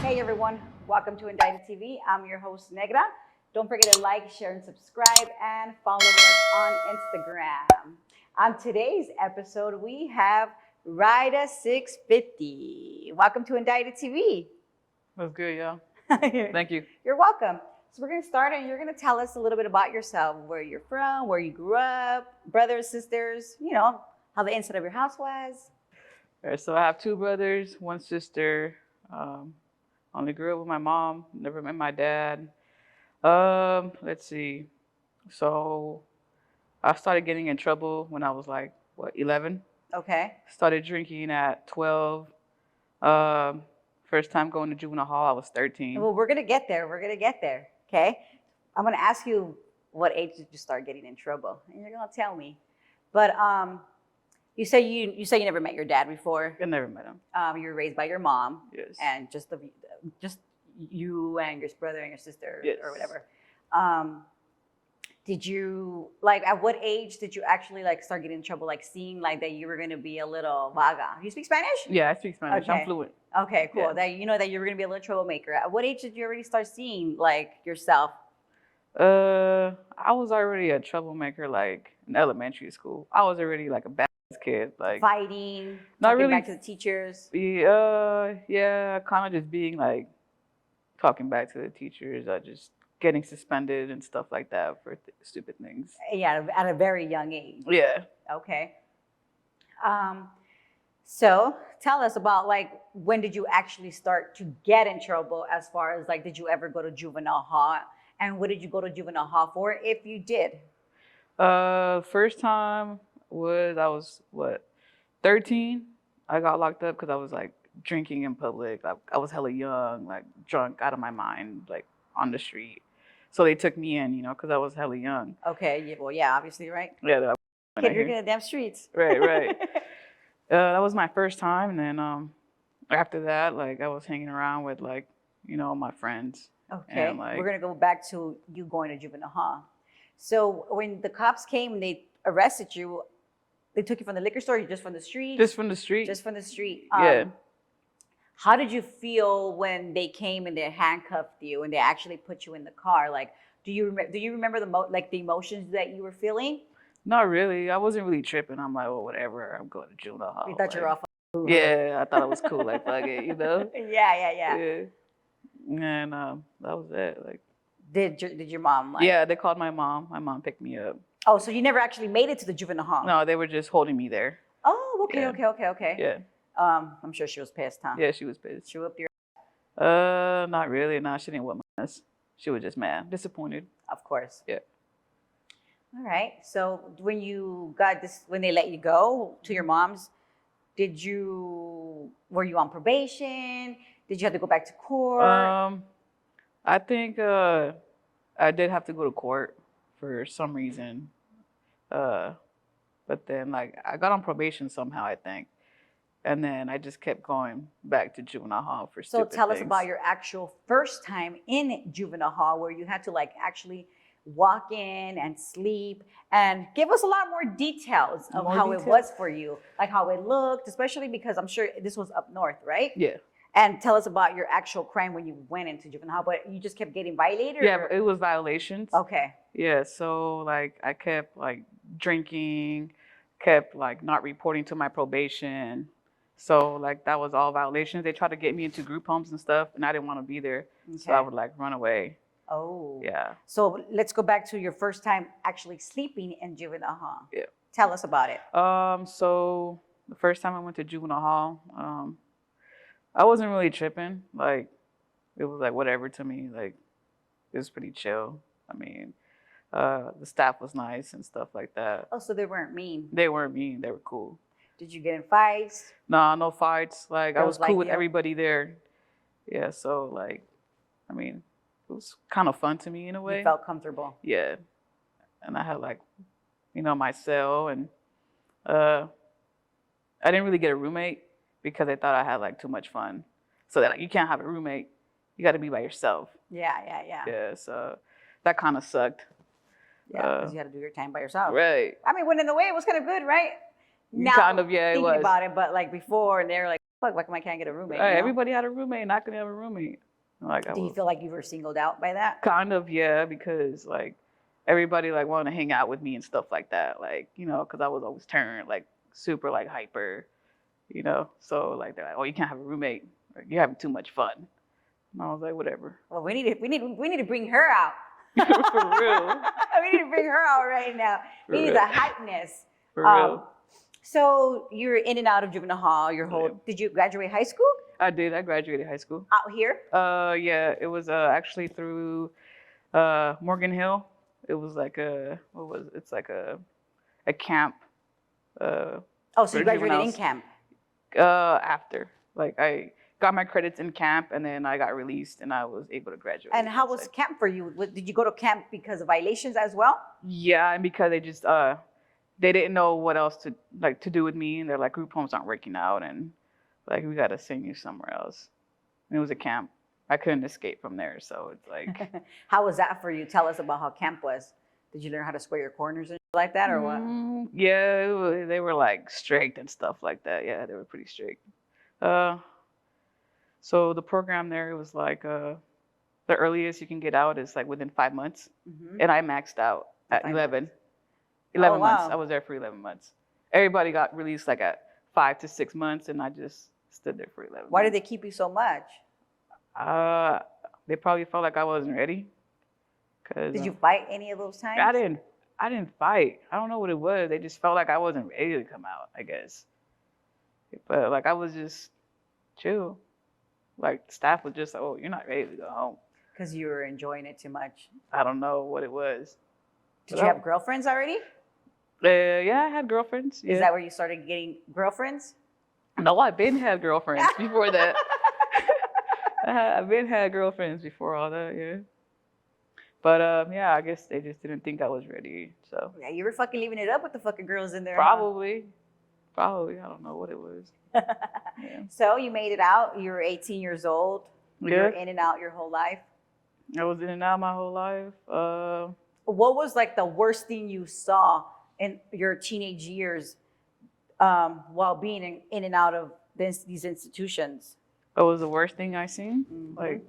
Hey everyone, welcome to Indicted TV. I'm your host Negra. Don't forget to like, share, and subscribe, and follow us on Instagram. On today's episode, we have Rida SixFifty. Welcome to Indicted TV. That's good, yeah. Thank you. You're welcome. So we're gonna start, and you're gonna tell us a little bit about yourself, where you're from, where you grew up, brothers, sisters. You know how the inside of your house was. All right, so I have two brothers, one sister. Only grew up with my mom, never met my dad. Let's see. So I started getting in trouble when I was like, 11? Okay. Started drinking at 12. First time going to juvenile hall, I was 13. Well, we're gonna get there. We're gonna get there. Okay. I'm gonna ask you what age did you start getting in trouble, and you're gonna tell me. But you say you never met your dad before. I never met him. You were raised by your mom. Yes. And just you and your brother and your sister, Yes. or whatever. Did you at what age did you actually start getting in trouble, seeing that you were gonna be a little vaga? You speak Spanish? Yeah, I speak Spanish. Okay. I'm fluent. Okay, cool. Yeah. That you know that you were gonna be a little troublemaker. At what age did you already start seeing yourself? I was already a troublemaker in elementary school. I was already a bad kid. Fighting, not talking really back to the teachers. Yeah, kind of just being talking back to the teachers, just getting suspended and stuff like that for stupid things. Yeah, at a very young age. Yeah. Okay. So tell us about when did you actually start to get in trouble, as far as did you ever go to juvenile hall, and what did you go to juvenile hall for, if you did? First time I was 13. I got locked up because I was drinking in public. I was hella young, drunk out of my mind, on the street. So they took me in, because I was hella young. Okay. Yeah, well, yeah, obviously, right? Yeah. Kid drinking in the damn streets. Right. That was my first time, and then after that, I was hanging around with my friends. Okay. And, we're gonna go back to you going to juvenile hall. So when the cops came and they arrested you, they took you from the liquor store, or just from the street? Just from the street. Just from the street. Yeah. How did you feel when they came and they handcuffed you and they actually put you in the car? Do you remember the emotions that you were feeling? Not really. I wasn't really tripping. I'm like, well, whatever. I'm going to juvenile hall. You thought you were off. Yeah, I thought it was cool. Fuck it, Yeah. And that was it. Did your mom Yeah, they called my mom. My mom picked me up. Oh, so you never actually made it to the juvenile hall? No, they were just holding me there. Oh, okay, Yeah. okay. Yeah. I'm sure she was pissed, huh? Yeah, she was pissed. She whooped your. Not really. No, she didn't whip my ass. She was just mad, disappointed. Of course. Yeah. All right. So when they let you go to your mom's, were you on probation? Did you have to go back to court? I think I did have to go to court for some reason. But then I got on probation somehow, I think. And then I just kept going back to juvenile hall for stupid things. So tell us about your actual first time in juvenile hall, where you had to actually walk in and sleep, and give us a lot more details of how it was for you, how it looked, especially because I'm sure this was up north, right? Yeah. And tell us about your actual crime when you went into juvenile hall, but you just kept getting violated? Yeah, it was violations. Okay. Yeah, so I kept drinking, kept not reporting to my probation. So that was all violations. They tried to get me into group homes and stuff, and I didn't want to be there. Okay. So I would run away. Oh. Yeah. So let's go back to your first time actually sleeping in juvenile hall. Yeah. Tell us about it. So the first time I went to juvenile hall, I wasn't really tripping. It was whatever to me. It was pretty chill. I mean, the staff was nice and stuff like that. Oh, so they weren't mean. They weren't mean. They were cool. Did you get in fights? Nah, no fights. I was cool with you? everybody there. Yeah, so I mean, it was kind of fun to me in a way. You felt comfortable. Yeah. And I had my cell, and I didn't really get a roommate because I thought I had too much fun. So that you can't have a roommate. You got to be by yourself. Yeah. Yeah, so that kind of sucked. Yeah, because you had to do your time by yourself. Right. I mean, when in the way it was kind of good, right? Now, kind of, yeah, it was. Thinking about it, but before, and they're Fuck, why come I can't get a roommate? Hey, You know? everybody had a roommate, and I couldn't have a roommate. Like I Do you was feel like you were singled out by that? kind of, yeah, because like everybody like wanted to hang out with me and stuff like that. Like, you know, because I was always turned like super like hyper, you know. So like they're like, oh, you can't have a roommate. Or, you're having too much fun. And I was like, whatever. Well, we need to bring her out. For real. We need to bring her out right now. We need the hypeness. For real. So you're in and out of juvenile hall your whole. Yeah. Did you graduate high school I did. I graduated high school. out here? Yeah, it was actually through Morgan Hill. It was like it's like a camp. Oh, so for you graduated in juveniles. camp. After, like I got my credits in camp, and then I got released, and I was able to graduate. And how was camp for you? Did you go to camp because of violations as well? Yeah, and because they just they didn't know what else to do with me, and they're like, group homes aren't working out, and like we got to send you somewhere else. And it was a camp. I couldn't escape from there, so it's like. How was that for you? Tell us about how camp was. Did you learn how to square your corners and shit like that, or what? Yeah, they were like strict and stuff like that. Yeah, they were pretty strict. So the program there was like the earliest you can get out is like within 5 months, and I maxed out at 11. 11 months. Wow. I was there for 11 months. Everybody got released like at 5 to 6 months, and I just stood there for 11. Why did they keep you so much? They probably felt like I wasn't ready. Did you fight any of those times? I didn't fight. I don't know what it was. They just felt like I wasn't ready to come out, I guess. But like I was just chill. Like staff was just like, oh, you're not ready to go home. Because you were enjoying it too much. I don't know what it was. Did you have girlfriends already? Yeah, I had girlfriends. Yeah. Is that where you started getting girlfriends? No, I've been had girlfriends before that. I've been had girlfriends before all that, yeah. But yeah, I guess they just didn't think I was ready. So Yeah, you were fucking leaving it up with the fucking girls in there. probably, I don't know what it was. Huh? Yeah. So you made it out. You were 18 years old. You were in and out your whole life. I was in and out my whole life. What was like the worst thing you saw in your teenage years while being in and out of these institutions? What was the worst thing I seen? Mhm. Like,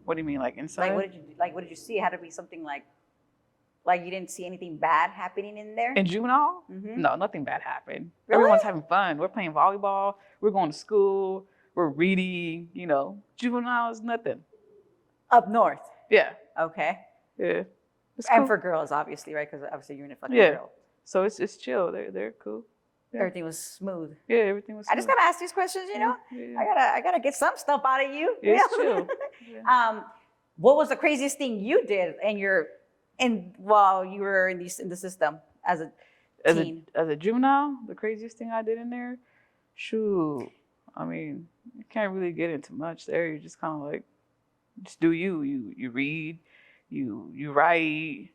what do you mean, like inside? What did you see? It had to be something like you didn't see anything bad happening in there? In juvenile? Mhm. No, nothing bad happened. Really? Everyone's having fun. We're playing volleyball. We're going to school. We're reading. You know, juvenile is nothing. Up north. Yeah, Okay. yeah. It's And cool. for girls, obviously, right? Because obviously you're in a fucking Yeah. girl. So it's chill. They're cool. Yeah. Everything was smooth. Yeah, everything was. I just smooth. gotta ask these questions, you know. Yeah. I gotta get some stuff out of you. Yeah, it's you know? chill. Yeah. What was the craziest thing you did while you were in the system as a teen? As a juvenile, the craziest thing I did in there, shoot. I mean, you can't really get into much there. You just kind of like, just do you. You read, you write,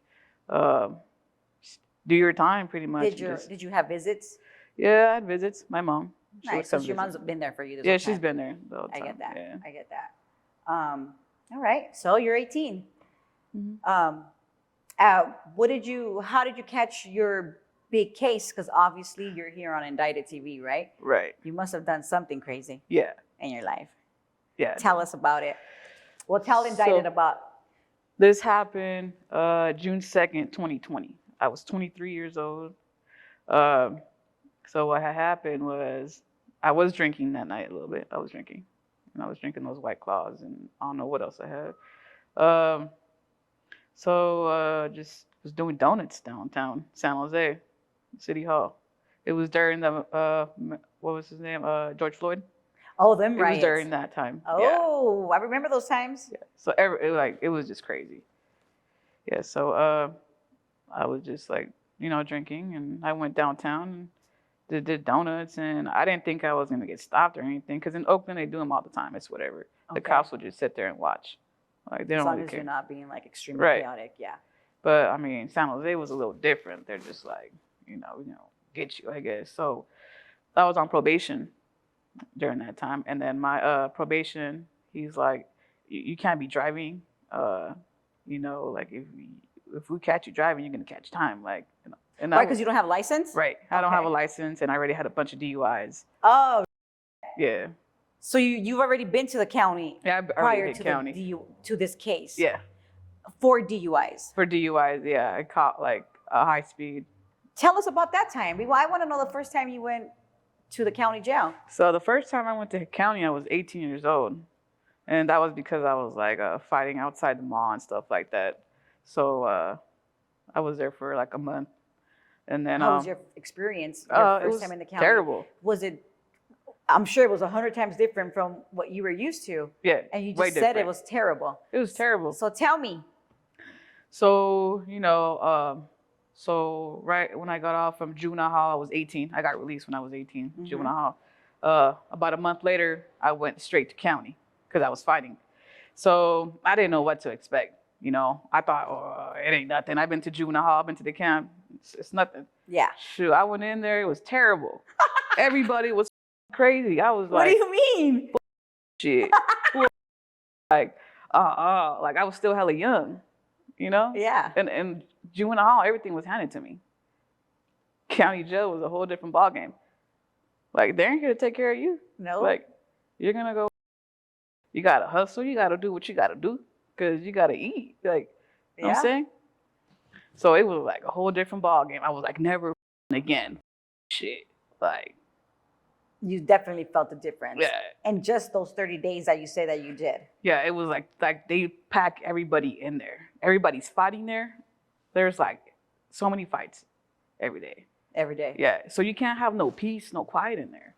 just do your time pretty much. Did you have visits? Yeah, I had visits. My mom. She would Nice. So come your visit. mom's been there for you this Yeah, whole she's time. been there the whole I time. get that. Yeah. I get that. All right. So you're 18. Mhm. How did you catch your big case? Because obviously you're here on Indicted TV, right? Right. You must have done something crazy Yeah. in your life. Yeah. Tell us about it. Well, tell Indicted So- about. This happened June 2nd, 2020. I was 23 years old. So what had happened was I was drinking that night a little bit. I was drinking. And I was drinking those White Claws and I don't know what else I had. Just was doing donuts downtown San Jose, City Hall. It was during the, what was his name? George Floyd. Oh, them It riots. was during that time. Yeah. Oh, I remember those times. Yeah. So it was just crazy. Yeah. So I was just like, drinking, and I went downtown and did donuts, and I didn't think I was gonna get stopped or anything, because in Oakland they do them all the time. It's whatever. The Okay. cops will just sit there and watch. Like they As don't long really as care. you're not being like extremely Right. chaotic, yeah. But I mean, San Jose was a little different. They're just like, get you, I guess. So I was on probation during that time, and then my probation, he's like, you can't be driving. Like if we catch you driving, you're gonna catch time. Like, and Right, because you don't have a license? right. I don't have a Okay. license, and I already had a bunch of DUIs. Oh, Yeah. So you've already been to the county Yeah, I already prior hit to county. to this case. Yeah. For DUIs. For DUIs, yeah. I caught like a high speed. Tell us about that time. I want to know the first time you went to the county jail. So the first time I went to county, I was 18 years old. And that was because I was like fighting outside the mall and stuff like that. So I was there for like a month. And then How was your experience? Your it first was time in the county? terrible. Was it? I'm sure it was 100 times different from what you were used to. Yeah. And you way just said it different. was terrible. It was terrible. So tell me. So, so right when I got off from juvenile hall, I was 18. I got released when I was 18, juvenile hall. About a month later, I went straight to county because I was fighting. So I didn't know what to expect. I thought, oh, it ain't nothing. I've been to juvenile hall, I've been to the camp. It's nothing. Yeah. Shoot, I went in there. It was terrible. Everybody was crazy. I was like, what do you mean? Shit. like, like I was still hella young, Yeah. And juvenile hall, everything was handed to me. County jail was a whole different ballgame. Like, they ain't here to take care of you. No. Like, you're gonna go. You gotta hustle. You gotta do what you gotta do because you gotta eat. Like, you know what I'm saying? So it was like a whole different ballgame. I was like, never again. Shit. Like, you definitely felt the difference. Yeah. And just those 30 days that you say that you did. Yeah, it was like they pack everybody in there. Everybody's fighting there. There's like so many fights every day. Every day. Yeah. So you can't have no peace, no quiet in there.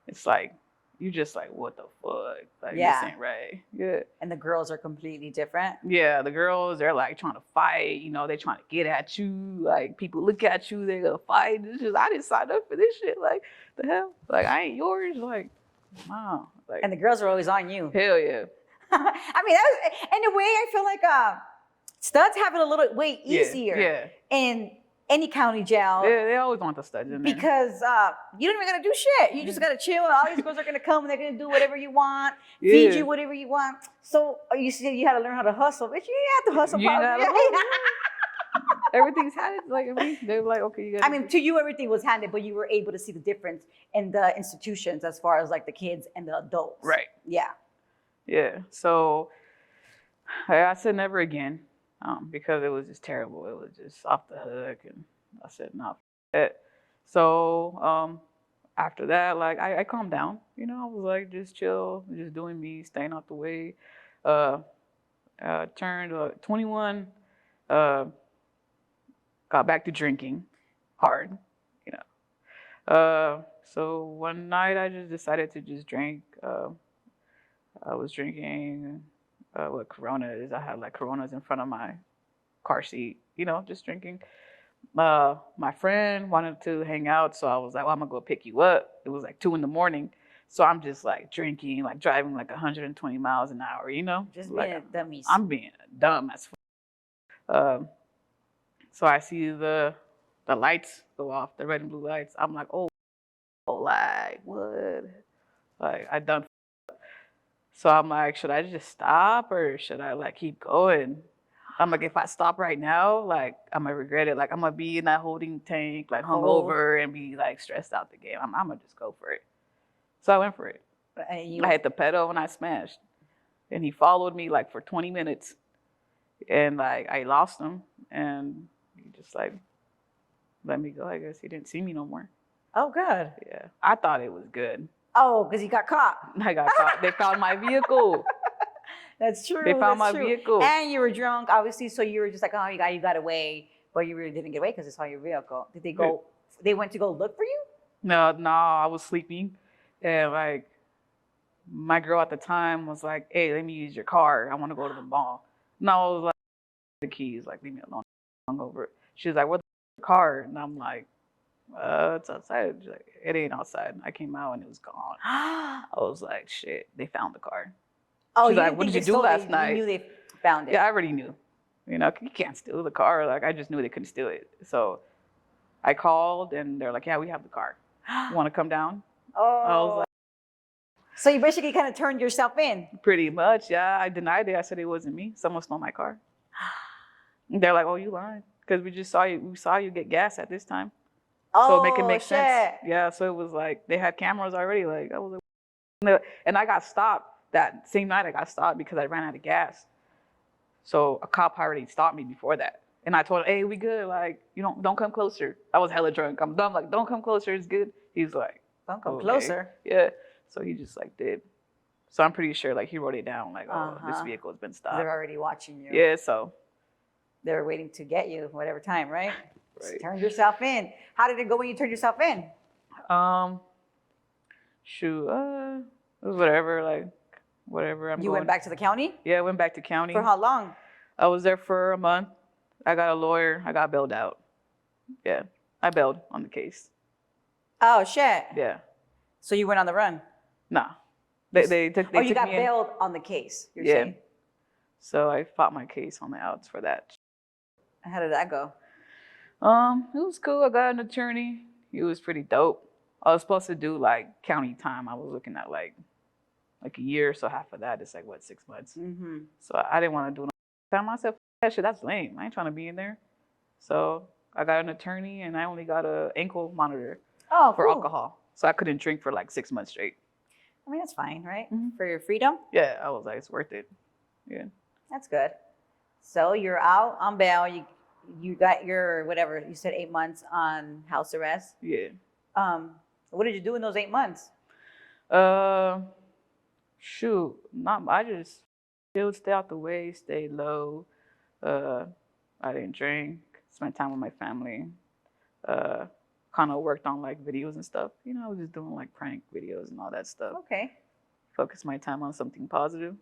It's like you just like, what the fuck? Like, this ain't right. Yeah. And the girls are completely different. Yeah, the girls, they're like trying to fight, they're trying to get at you. Like, people look at you, they're gonna fight. It's just, I didn't sign up for this shit. Like, the hell? Like, I ain't yours. Like, wow. Like, and the girls are always on you. Hell yeah. I mean, in a way, I feel like studs have it a little way easier. Yeah. In any county jail. Yeah, they always want the studs in there. Because you don't even gotta do shit. You just gotta chill, and all these girls are gonna come and they're gonna do whatever you want, feed you whatever you want. So you said you had to learn how to hustle, but you didn't have to hustle. You gotta everything's handed. Like, they're like, okay, you gotta. To you, everything was handed, but you were able to see the difference in the institutions as far as like the kids and the adults. Right. Yeah. Yeah. So I said never again. Because it was just terrible. It was just off the hook, and I said no. So after that, like I calmed down. I was like just chill, just doing me, staying out the way. Turned 21. Got back to drinking hard. So one night I just decided to just drink. I was drinking. What Corona is. I had like Coronas in front of my car seat, just drinking. My friend wanted to hang out, so I was like, well, I'm gonna go pick you up. It was like 2 a.m. So I'm just like drinking, like driving like 120 miles an hour, Just like, being a dummy. I'm being dumb as fuck. So I see the lights go off, the red and blue lights. I'm like, oh, like what? Like I done. So I'm like, should I just stop or should I like keep going? I'm like, if I stop right now, like I'm gonna regret it. Like I'm gonna be in that holding tank, like hungover and be like stressed out the game. I'm gonna just go for it. So I went for it. I hit the pedal and I smashed. And he followed me like for 20 minutes. And like I lost him and he just like let me go. I guess he didn't see me no more. Oh, good. Yeah. I thought it was good. Oh, because you got caught. I got caught. They found my vehicle. That's true. They found my vehicle. And you were drunk, obviously, so you were just like, oh, you got away. But you really didn't get away because they saw your vehicle. Did they go, they went to go look for you? No, I was sleeping. And like, my girl at the time was like, hey, let me use your car. I want to go to the mall. And I was like, the keys, like, leave me alone. Hungover. She was like, where's the car? And I'm like, it's outside. She's like, it ain't outside. And I came out and it was gone. I was like, shit, they found the car. Oh, she's like, what did you do last night? You knew they found it. Yeah, I already knew. You can't steal the car. Like, I just knew they couldn't steal it. So I called and they're like, yeah, we have the car. You want to come down? Oh. I was like, so you basically kind of turned yourself in. Pretty much, yeah. I denied it. I said it wasn't me. Someone stole my car. They're like, oh, you lying. Because we just saw you get gas at this time. So make it make sense. Yeah, so it was like they had cameras already. Like I was like, And I got stopped that same night. I got stopped because I ran out of gas. So a cop already stopped me before that. And I told him, hey, we good. Like, don't come closer. I was hella drunk. I'm dumb. Like, don't come closer. It's good. He's like, Don't come okay. closer. Yeah. So he just like did. So I'm pretty sure like he wrote it down like, oh, this Uh-huh. vehicle has been stopped. They're already watching you. Yeah. So They were waiting to get you whatever time, right? Right. Turned yourself in. How did it go when you turned yourself in? Shoot, it was whatever, like whatever. You went back to the county? Yeah, I went back to county. For how long? I was there for a month. I got a lawyer. I got bailed out. Yeah, I bailed on the case. Oh shit. Yeah. So you went on the run? Nah. They took. They Oh, you took got me in. bailed on the case. You're Yeah. saying? So I fought my case on the outs for that. How did that go? It was cool. I got an attorney. He was pretty dope. I was supposed to do like county time. I was looking at like a year, so half of that is like what, 6 months. Mm-hmm. So I didn't want to do no time. I said, that shit, that's lame. I ain't trying to be in there. So I got an attorney and I only got an ankle monitor for alcohol. So I couldn't drink for like 6 months straight. I mean, that's fine, right? Mhm. For your freedom? Yeah, I was like, it's worth it. Yeah. That's good. So you're out on bail. You got your whatever, you said 8 months on house arrest. Yeah. What did you do in those 8 months? Shoot, I just chilled, stay out the way, stay low. I didn't drink, spent time with my family. Kind of worked on like videos and stuff. I was just doing like prank videos and all that stuff. Okay. Focused my time on something positive.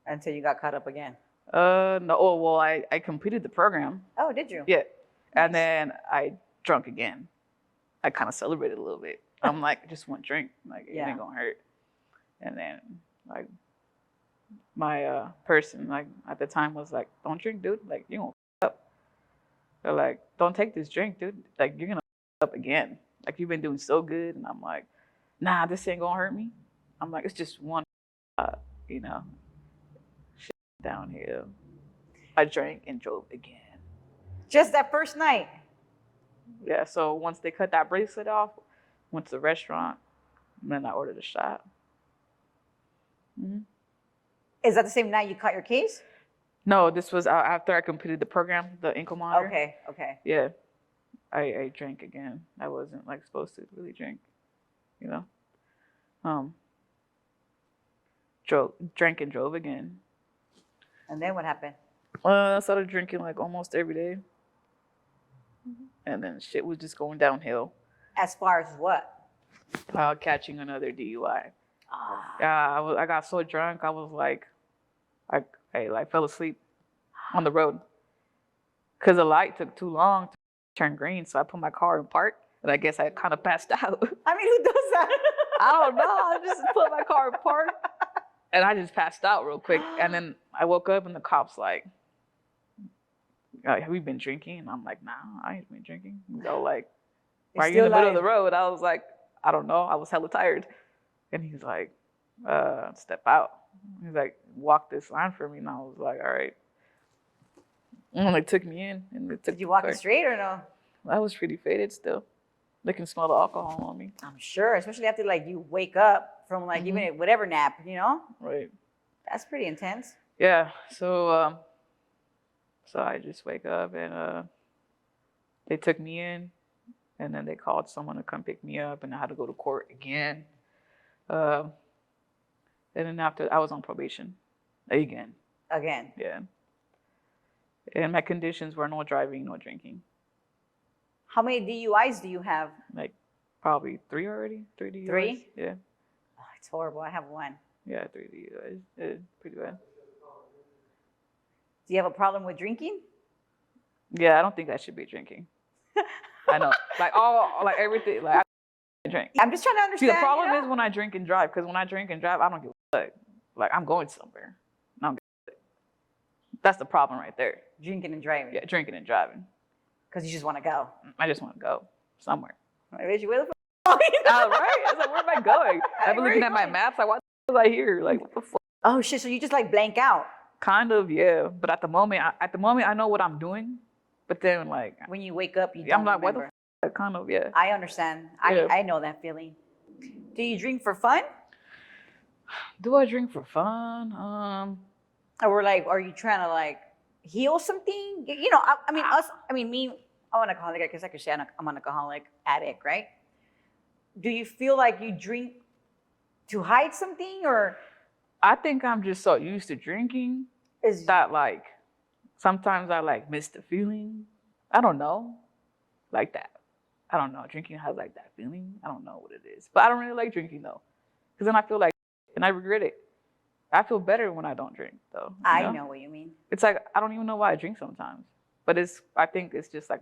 Until you got caught up again. No. Oh, well, I completed the program. Oh, did you? Yeah. Nice. And then I drunk again. I kind of celebrated a little bit. I'm like, just one drink. Like, it ain't gonna hurt. And then, like, my person, like, at the time was like, don't drink, dude. Like, you're gonna up. They're like, don't take this drink, dude. Like, you're gonna up again. Like, you've been doing so good. And I'm like, nah, this ain't gonna hurt me. I'm like, it's just one, shit downhill. I drank and drove again. Just that first night? Yeah, so once they cut that bracelet off, went to the restaurant, and then I ordered a shot. Mm-hmm. Is that the same night you caught your case? No, this was after I completed the program, the ankle monitor. Okay. Yeah, I drank again. I wasn't like supposed to really drink, Drank and drove again. And then what happened? I started drinking like almost every day. And then shit was just going downhill. As far as what? Catching another DUI. Ah. Yeah, I got so drunk. I was like, I like fell asleep on the road because the light took too long to turn green. So I put my car in park, and I guess I kind of passed out. I mean, who does that? I don't know. I just put my car in park, and I just passed out real quick. And then I woke up, and the cops like, have you been drinking? And I'm like, nah, I ain't been drinking. Like, why are you in the middle of the road? I was like, I don't know. I was hella tired. And he's like, step out. He's like, walk this line for me. And I was like, all right. And they took me in. And they took Did you walk it straight or no? I was pretty faded still. They can smell the alcohol on me. I'm sure, especially after like you wake up from like even whatever nap, Right. That's pretty intense. Yeah. So I just wake up and they took me in, and then they called someone to come pick me up, and I had to go to court again. And then after, I was on probation again. Again. Yeah. And my conditions were no driving, no drinking. How many DUIs do you have? Like probably 3 already. 3 DUIs. 3? Yeah. Oh, it's horrible. I have 1. Yeah, 3 DUIs. Yeah, pretty bad. Do you have a problem with drinking? Yeah, I don't think I should be drinking. I know. Like everything. Like I drink. I'm just trying to understand. See, the problem is when I drink and drive, because when I drink and drive, I don't give a fuck. Like, I'm going somewhere. I don't give a fuck. That's the problem right there. Drinking and driving. Yeah, drinking and driving. Because you just want to go. I just want to go somewhere. Bitch, where the fuck? Right? I was like, where am I going? I've been looking at my maps, like, why the fuck was I here? Like, what the fuck? Oh shit! So you just like blank out? Kind of, yeah. But at the moment, I know what I'm doing. But then, like, when you wake up, you don't I'm like, remember. what the fuck? Kind of, yeah. I understand. Yeah. I know that feeling. Do you drink for fun? Do I drink for fun? Or like, are you trying to like heal something? I mean, us. I mean, me. I'm an alcoholic. I guess I could say I'm an alcoholic addict, right? Do you feel like you drink to hide something, or I think I'm just so used to drinking is that like sometimes I like miss the feeling. I don't know, like that. I don't know. Drinking has like that feeling. I don't know what it is, but I don't really like drinking though, because then I feel like and I regret it. I feel better when I don't drink though. I know what you mean. It's like I don't even know why I drink sometimes, but I think it's just like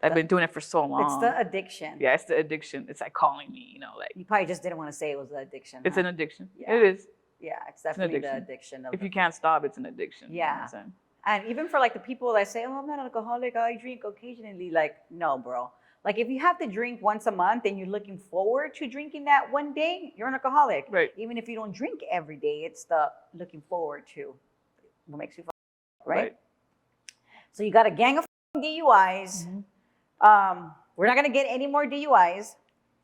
I've been doing it for so long. It's the addiction. Yeah, it's the addiction. It's like calling me, like You probably just didn't want to say it was the addiction. it's huh? an addiction. Yeah. It is. Yeah, it's definitely the addiction. addiction. If you can't stop, it's an addiction. Yeah. You know what I'm saying? And even for like the people that say, "Oh, I'm not an alcoholic. I drink occasionally." Like, no, bro. Like, if you have to drink once a month and you're looking forward to drinking that one day, you're an alcoholic. Right. Even if you don't drink every day, it's the looking forward to what makes you feel right. So you got a gang of DUIs. Mm-hmm. We're not gonna get any more DUIs,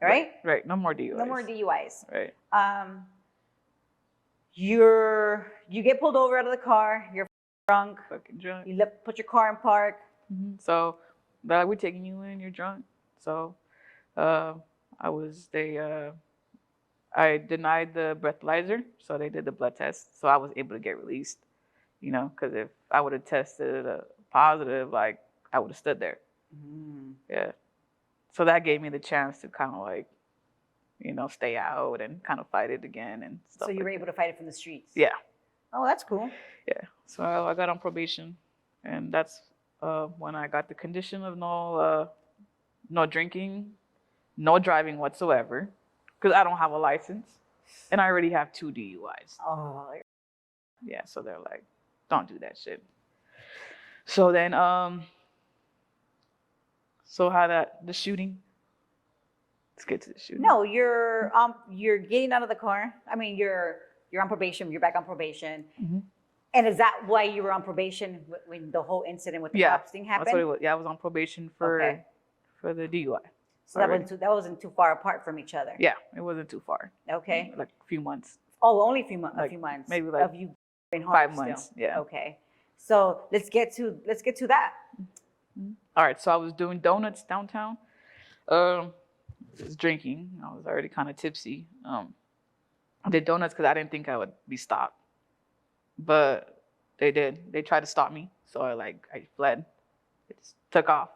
right? Right. No more DUIs. No more DUIs. Right. You get pulled over out of the car. You're drunk. Fucking drunk. You put your car in park. Mm-hmm. So they're like, we're taking you in. You're drunk. So I denied the breathalyzer, so they did the blood test. So I was able to get released, because if I would have tested positive, like I would have stood there. Mm. Yeah. So that gave me the chance to kind of like, stay out and kind of fight it again and stuff. So you were able to fight it from the streets? Yeah. Oh, that's cool. Yeah. So I got on probation, and that's when I got the condition of no drinking, no driving whatsoever, because I don't have a license, and I already have 2 DUIs. Oh. Yeah. So they're like, don't do that shit. So then, so the shooting. Let's get to the shooting. No, you're getting out of the car. I mean, you're on probation. You're back on probation. Mm-hmm. And is that why you were on probation when the whole incident with the cops thing happened? That's what it was. Yeah, I was on probation for the DUI. So that wasn't too far apart from each other. Yeah, it wasn't too far. Okay. Like a few months. Oh, only a few months. Maybe like of you being home 5 months. Still. Yeah. Okay. So let's get to that. Mm-hmm. All right. So I was doing donuts downtown. I was drinking. I was already kind of tipsy. I did donuts because I didn't think I would be stopped, but they did. They tried to stop me, so I fled. I just took off.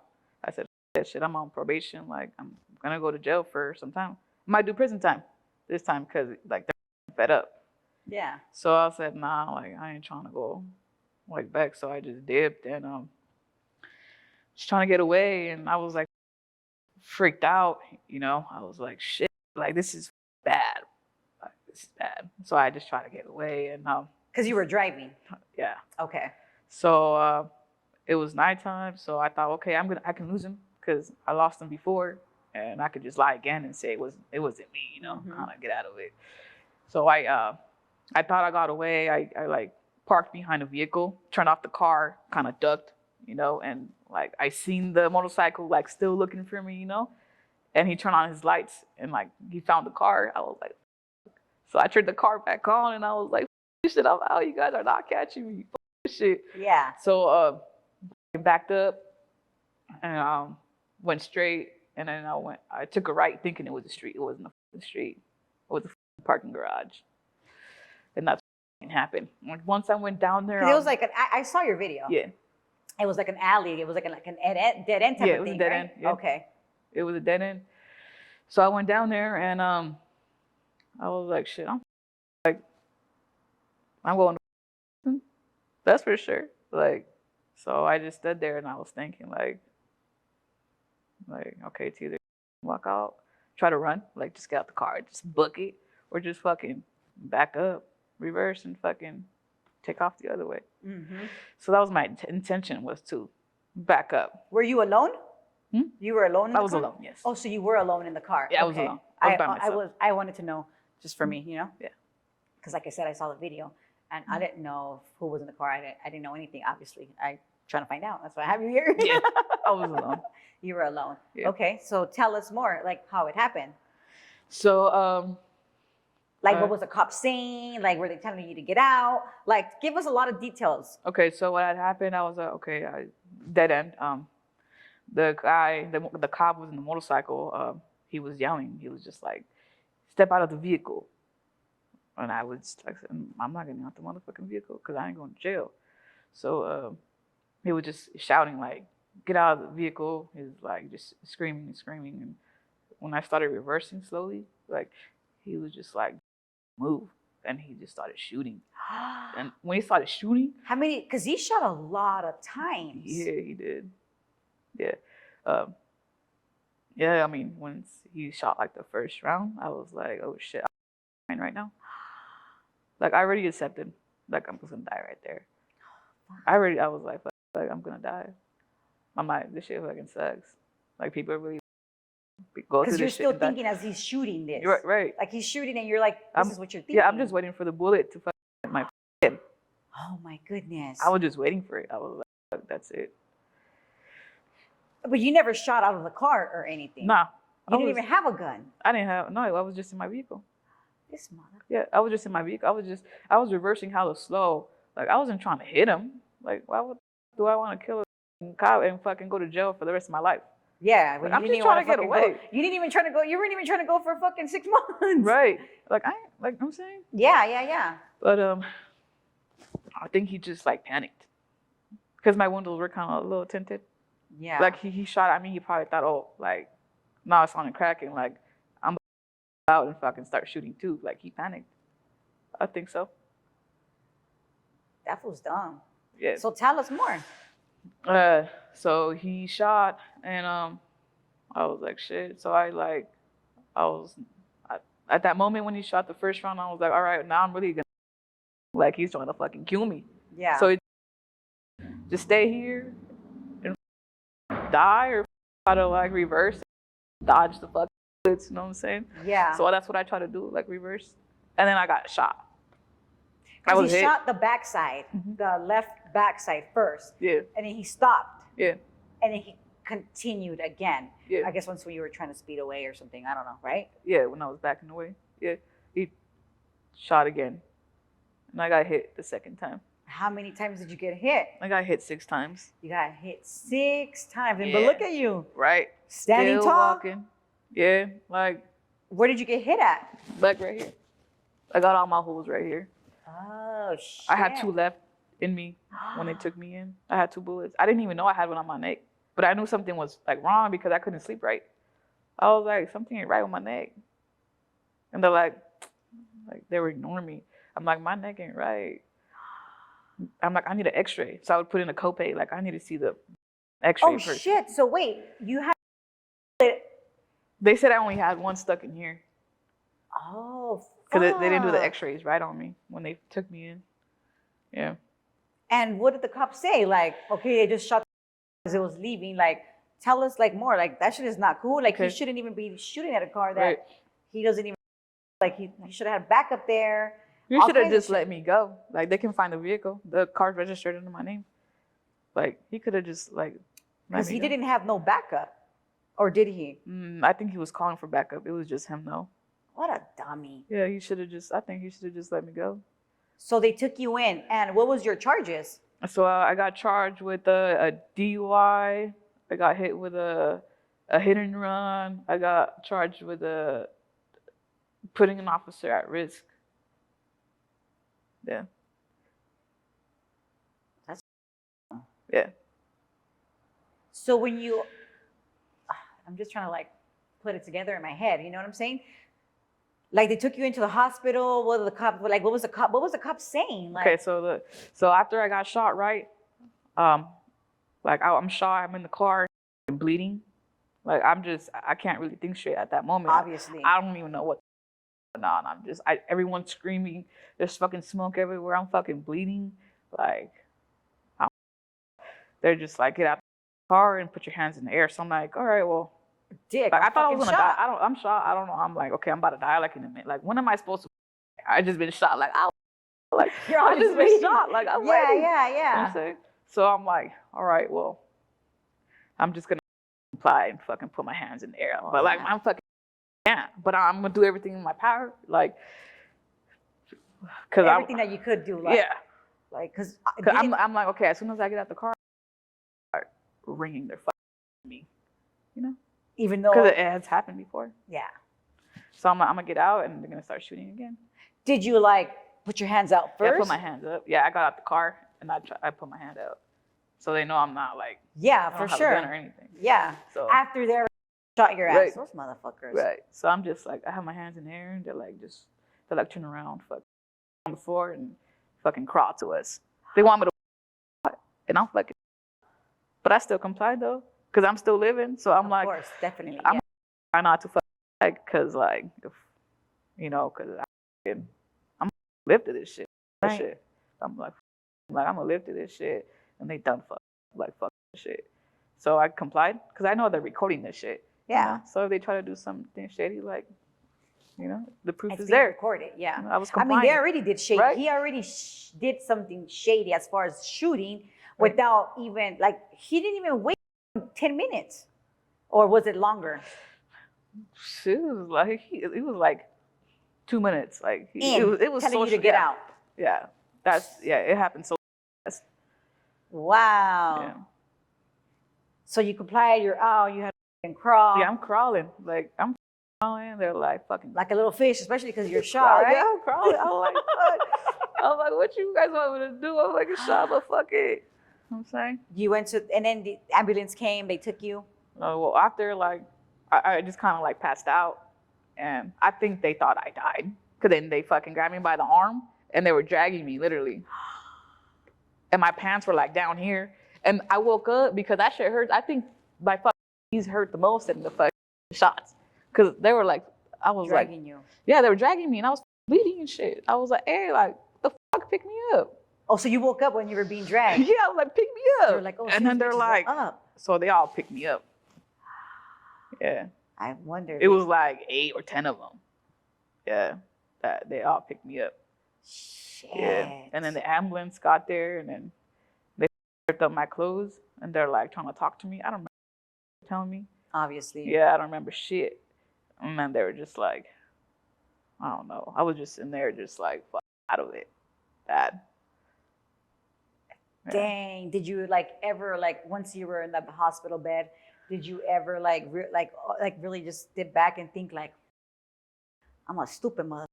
I said, "That shit, I'm on probation. Like I'm gonna go to jail for some time. I might do prison time this time because like they're fed up." Yeah. So I said, "Nah, like I ain't trying to go back." So I just dipped and just trying to get away, and I was like freaked out. I was like, "Shit, like this is bad. Like, this is bad." So I just tried to get away and because you were driving. Yeah. Okay. So it was nighttime, so I thought, okay, I can lose him because I lost him before, and I could just lie again and say it wasn't me, Mm-hmm. kind of get out of it. So I thought I got away. I like parked behind a vehicle, turned off the car, kind of ducked, and like I seen the motorcycle like still looking for me, and he turned on his lights and like he found the car. I was like, so I turned the car back on and I was like, shit, I'm out. You guys are not catching me. Shit. Yeah. So backed up and went straight, and then I took a right thinking it was a street. It wasn't a street. It was a parking garage. And that's what happened. Once I went down there, it was like I saw your video. Yeah. It was like an alley. It was like an dead end type of thing, it was a dead right? end. Yeah. Okay. It was a dead end. So I went down there and I was like, shit, I'm going to that's for sure. Like, so I just stood there and I was thinking like, okay, it's either walk out, try to run, like just get out the car, just book it, or just fucking back up, reverse, and fucking take off the other way. Mm-hmm. So that was my intention, was to back up. Were you alone? You were alone in the car? I was alone, yes. Oh, so you were alone in the car. Yeah, I was alone. I was by myself. I wanted to know, just for me, Yeah. Because like I said, I saw the video, and I didn't know who was in the car. I didn't know anything, obviously. I'm trying to find out. That's why I have you here. Yeah, I was alone. You were alone. Yeah. Okay, so tell us more, like how it happened. So Like, what was the cop saying? Like, were they telling you to get out? Like, give us a lot of details. Okay, so what had happened, I was like, okay, dead end. The guy, the cop was in the motorcycle. He was yelling. He was just like, step out of the vehicle. And I was like, I'm not getting out the motherfucking vehicle because I ain't going to jail. So he was just shouting like, get out of the vehicle. He was like just screaming and screaming. And when I started reversing slowly, like he was just like, move. And he just started shooting. And when he started shooting, How many? Because he shot a lot of times. yeah, he did. Yeah. Um, yeah, I mean, once he shot like the first round, I was like, oh shit, I'm right now. Like I already accepted, like I'm just gonna die right there. I was like, fuck, like I'm gonna die. I'm like, this shit fucking sucks. Like people really go through Because you're this shit. still thinking as he's shooting this. Right, right. Like he's shooting and you're like, this is what you're thinking. Yeah, I'm just waiting for the bullet to fucking hit my head. Oh my goodness. I was just waiting for it. I was like, fuck, that's it. But you never shot out of the car or anything. Nah. You didn't even have a gun. I didn't have, no, I was just in my vehicle. This mother. Yeah, I was just in my vehicle. I was reversing hella slow. Like, I wasn't trying to hit him. Like, do I want to kill a cop and fucking go to jail for the rest of my life? Yeah, like, I'm just trying to get away. You didn't even try to go. You weren't even trying to go for fucking 6 months. Right. Like, I'm saying? Yeah. But, I think he just, like, panicked. Because my windows were kind of a little tinted. Yeah. Like, he shot at me. He probably thought, oh, like, now it's on and cracking. Like, I'm out and fucking start shooting too. Like, he panicked. I think so. That fool's dumb. Yeah. So tell us more. So he shot, and I was like, shit. So at that moment when he shot the first round, I was like, all right, now I'm really gonna, like, he's trying to fucking kill me. Yeah. So just stay here and die, or try to like reverse, dodge the fucking bullets. You know what I'm saying? Yeah. So that's what I try to do, like reverse, and then I got shot. Because he shot the backside, the left backside first. Yeah. And then he stopped. Yeah. And then he continued again. Yeah. I guess once when you were trying to speed away or something. I don't know, right? Yeah, when I was backing away. Yeah. He shot again. And I got hit the second time. How many times did you get hit? I got hit 6 times. You got hit 6 times. Yeah. But look at you. Right. Standing Still tall. Walking. Yeah. Like. Where did you get hit at? Back right here. I got all my holes right here. Oh, shit. I had 2 left in me when they took me in. I had 2 bullets. I didn't even know I had one on my neck. But I knew something was like wrong because I couldn't sleep right. I was like, something ain't right with my neck. And they're like they were ignoring me. I'm like, my neck ain't right. I'm like, I need an x-ray. So I would put in a copay. Like, I need to see the x-ray first. Oh, shit. So wait, you had... They said I only had 1 stuck in here. Oh, because they didn't do the x-rays right on me when they took me in. Yeah. And what did the cops say? Like, okay, they just shot as it was leaving. Like, tell us like more. Like, that shit is not cool. Like, he shouldn't even be shooting at a car that he doesn't even, like, he should have had backup there. You should have just let me go. Like, they can find the vehicle. The car's registered under my name. Like, he could have just, like, because he didn't have no backup. Or did he? I think he was calling for backup. It was just him, though. What a dummy. Yeah, I think he should have just let me go. So they took you in. And what was your charges? So I got charged with a DUI. I got hit with a hit and run. I got charged with putting an officer at risk. Yeah. Yeah. So when you, I'm just trying to like put it together in my head. You know what I'm saying? Like they took you into the hospital. What was the cop saying? Like, okay, so after I got shot, right? Like I'm shot. I'm in the car, and bleeding. Like I can't really think straight at that moment. Obviously, I don't even know what's going on. Everyone's screaming. There's fucking smoke everywhere. I'm fucking bleeding. Like, they're just like, get out the car and put your hands in the air. So I'm like, all right, well. Dick, like, I thought I was gonna die. I'm shot. I don't know. I'm like, okay, I'm about to die like in a minute. Like, when am I supposed to? I just been shot. Like, I just been shot. Like, I'm waiting. Yeah. You know what I'm saying? So I'm like, all right, well, I'm just gonna comply and fucking put my hands in the air. But like, I'm fucking but I'm gonna do everything in my power. Like, Cause everything that you could do, like, yeah. like, cause I'm like, okay, as soon as I get out the car, I start ringing their fucking me, you know, even though, because it has happened before. yeah. So I'm gonna get out and they're gonna start shooting again. Did you like put your hands out first? Yeah, I put my hands up. Yeah, I got out the car and I put my hand out, so they know I'm not like yeah, I for don't have sure, a gun or anything. yeah. So After they shot your ass, right. those motherfuckers. Right. So I'm just like I have my hands in the air and they're like turn around, fuck on the floor and fucking crawl to us. They want me to, and I'm fucking, but I still complied though, cause I'm still living. So I'm like, of course, definitely. I'm Yeah. trying not to fuck, like, cause like, if, you know, cause I'm gonna live to this shit. Right. Shit. I'm like I'm gonna live to this shit, and they done fuck this shit. So I complied, cause I know they're recording this shit. Yeah. You know? So if they try to do something shady, like, you know, the proof It's is being there. recorded, yeah. You know, I was I mean, complying. they already did shady. Right? He already did something shady as far as shooting Right. without even, like, he didn't even wait 10 minutes. Or was it longer? It was like it was like 2 minutes. Like it was telling so you to get yeah. out. Yeah, it happened so fast. Wow. Yeah. So you complied, you're out, you had to crawl. Yeah, I'm crawling. Like I'm crawling. They're like fucking like a little fish, especially because you're shot, right? Yeah, I'm crawling. I'm like, fuck. I'm like, what you guys want me to do? I'm like, a shot, but fuck it. You know what I'm saying? You went to, and then the ambulance came, they took you. Well, after like, I just kind of like passed out, and I think they thought I died, cause then they fucking grabbed me by the arm and they were dragging me literally, and my pants were like down here, and I woke up because that shit hurts. I think my fucking knees hurt the most in the fucking shots, cause they were like, I was dragging like, you. Yeah, they were dragging me, and I was bleeding and shit. I was like, hey, like, the fuck, pick me up. Oh, so you woke up when you were being dragged? Yeah, I was like, pick me up. They were like, oh, and then they're like, up. So they all picked me up. Yeah. I wonder. It was like 8 or 10 of them. Yeah, that they all picked me up. Shit. Yeah. And then the ambulance got there, and then they ripped up my clothes, and they're like trying to talk to me. I don't remember telling me. Obviously. Yeah, I don't remember shit. And then they were just like, I don't know. I was just in there, just like fuck out of it, bad. Yeah. Dang. Did you like ever like once you were in the hospital bed? Did you ever like really just sit back and think like, I'm a stupid mother?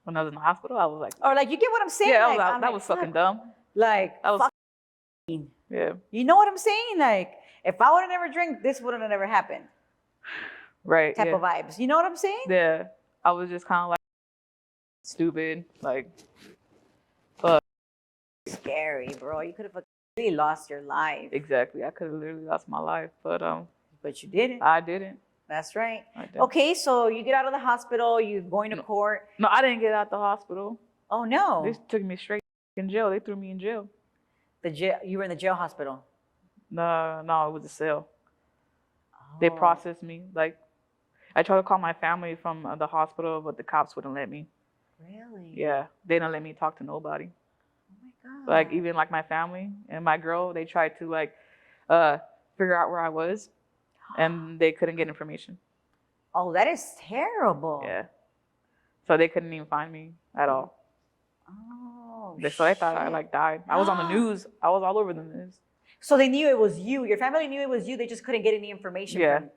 When I was in the hospital, I was like, Or like you get what I'm saying? yeah, like, that was fucking dumb. Like That was, fucking, yeah, you know what I'm saying? Like if I would have never drank, this wouldn't have never happened. right. Type Yeah. of vibes. You know what I'm saying? Yeah, I was just kind of like stupid, like fuck. Scary, bro. You could have really lost your life. Exactly. I could have literally lost my life, but you didn't. I didn't. That's right. I didn't. Okay, so you get out of the hospital, you're going to court. No, I didn't get out the hospital. Oh no. They took me straight in jail. They threw me in jail. The jail, you were in the jail hospital. No, it was a cell. They Oh. processed me. Like, I tried to call my family from the hospital, but the cops wouldn't let me. Really? Yeah, they didn't let me talk to nobody. Oh my God. Like, even like my family and my girl, they tried to like figure out where I was, and they couldn't get information. Oh, that is terrible. Yeah. So they couldn't even find me at all. Oh. So they thought I like died. I was on the news. I was all over the news. So they knew it was you. Your family knew it was you. They just couldn't get any information. Yeah. From.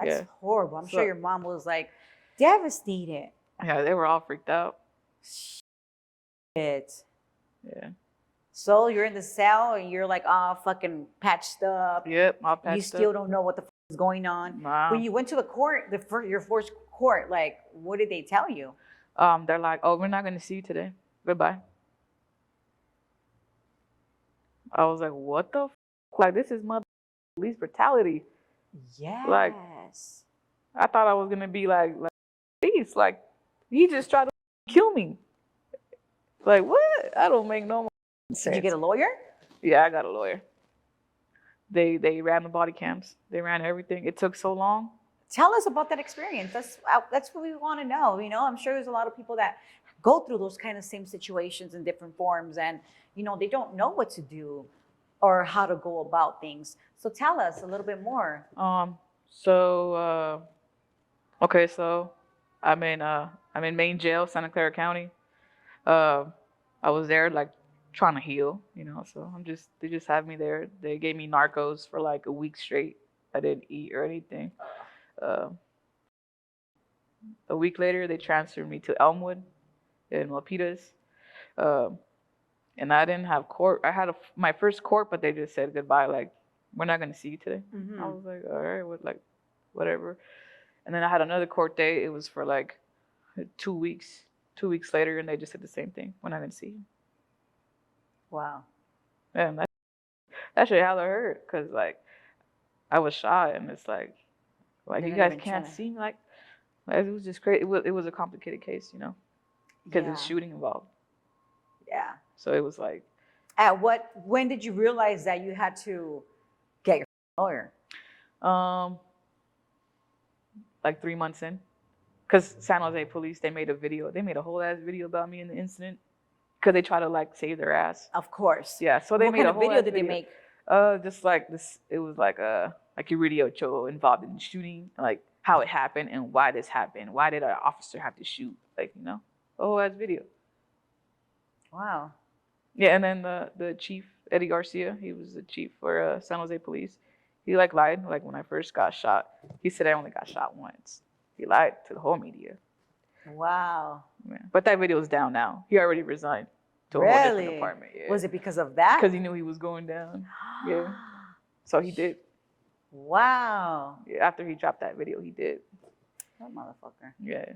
That's horrible. I'm sure your mom was like devastated. Yeah, they were all freaked out. Shit. Yeah. So you're in the cell and you're like, oh, fucking patched up. Yep, all patched You still don't know what the is going on. Nah. When you went to the court, your first court, like, what did they tell you? They're like, oh, we're not going to see you today. Goodbye. I was like, what the f? Like, this is police brutality. Yes. Like, I thought I was going to be like, please, like, he just tried to kill me. Like, what? I don't make no sense. Did you get a lawyer? Yeah, I got a lawyer. They ran the body cams. They ran everything. It took so long. Tell us about that experience. That's what we want to know. You know, I'm sure there's a lot of people that go through those kind of same situations in different forms, and you know they don't know what to do or how to go about things. So tell us a little bit more. Okay, so I'm in main jail, Santa Clara County. I was there like trying to heal, you know. So they just had me there. They gave me narcos for like a week straight. I didn't eat or anything. Uh, a week later, they transferred me to Elmwood in Milpitas. Um, and I didn't have court. I had my first court, but they just said goodbye. Like, we're not gonna see you today. Mm-hmm. I was like, all right, like, whatever. And then I had another court date. It was for like 2 weeks. 2 weeks later, and they just said the same thing. We're not gonna see you. Wow. And that shit hella hurt, cause like I was shot, and it's like They're you not guys even can't trying to- see me. Like it was just crazy. It was a complicated case, you know, because Yeah. there's shooting involved. Yeah. So it was like, When did you realize that you had to get your lawyer? like 3 months in, cause San Jose police, they made a whole ass video about me in the incident, cause they try to like save their ass. Of course. Yeah, so they What made kind a of whole video ass did they make? Just like this. It was like Rida Ochoa involved in the shooting, like how it happened and why this happened. Why did our officer have to shoot? Like, you know, a whole ass video. Wow. Yeah, and then the chief, Eddie Garcia, he was the chief for San Jose police. He like lied. Like when I first got shot, he said I only got shot once. He lied to the whole media. Wow. Yeah. But that video is down now. He already resigned to a whole different Really? department. Yeah. Was it because of that? Because he knew he was going down. Yeah. So he did. Wow. Yeah, after he dropped that video, he did. That motherfucker. Yeah.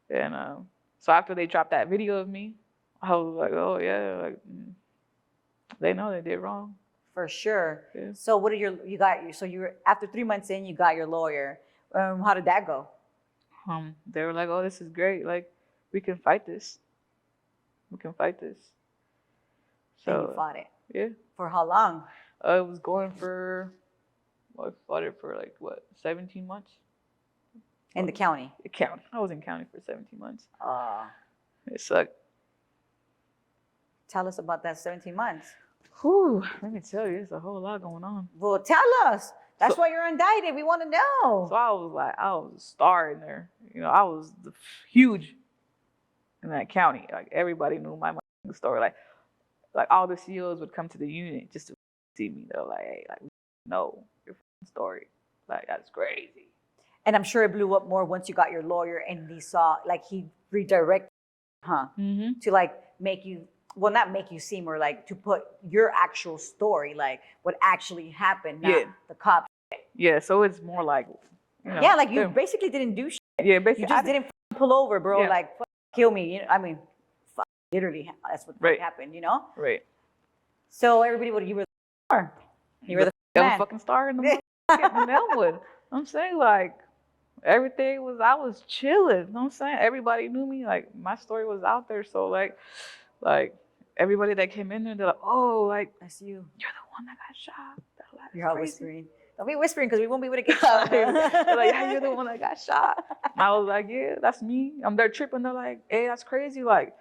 And so after they dropped that video of me, I was like, oh yeah, like they know they did wrong. For sure. Yeah. So what did so you were after 3 months in, you got your lawyer. How did that go? They were like, oh, this is great. Like, we can fight this. We can fight this. So And you fought it. Yeah. For how long? It was going for, I fought it for like, what, 17 months? In the county? The county. I was in county for 17 months. It sucked. Tell us about that 17 months. Whew, let me tell you, there's a whole lot going on. Well, tell us. That's why you're indicted. We want to know. So I was a star in there. You know, I was huge in that county. Like, everybody knew my story. Like all the CEOs would come to the unit just to see me. They're like, hey, like, know your story. Like, that's crazy. And I'm sure it blew up more once you got your lawyer and he saw, like, he redirected, to like make you, well, not make you seem, or like to put your actual story, like what actually happened, not the cop. Yeah, so it's more like, you know, yeah, like you basically didn't do shit. Yeah, basically. You just didn't pull over, bro. Yeah. Like, kill me. You know, I mean, literally, that's what happened, you know? Right. So everybody, you were the star. You were the man. Fucking star in the in Elmwood. I'm saying, like, everything was, I was chilling. You know what I'm saying? Everybody knew me. Like, my story was out there. So, like everybody that came in there, they're like, oh, like, that's you. You're the one that got shot. You're all whispering. Don't be whispering because we won't be able to get shot. They're like, yeah, you're the one that got shot. I was like, yeah, that's me. I'm there tripping. They're like, hey, that's crazy. Like,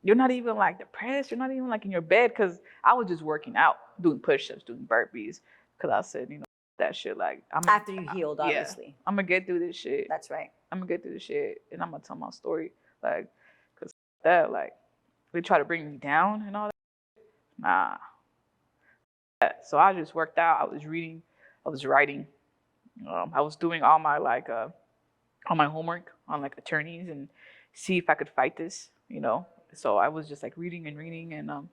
you're not even like depressed. You're not even like in your bed. Because I was just working out, doing push-ups, doing burpees. Because I said, you know, that shit, like, after you healed, obviously. Yeah, I'm going to get through this shit. That's right. I'm going to get through this shit. And I'm going to tell my story. Like, because that, like, they try to bring me down and all that. Nah. So I just worked out. I was reading. I was writing. I was doing all my all my homework on like attorneys and see if I could fight this, you know. So I was just like reading and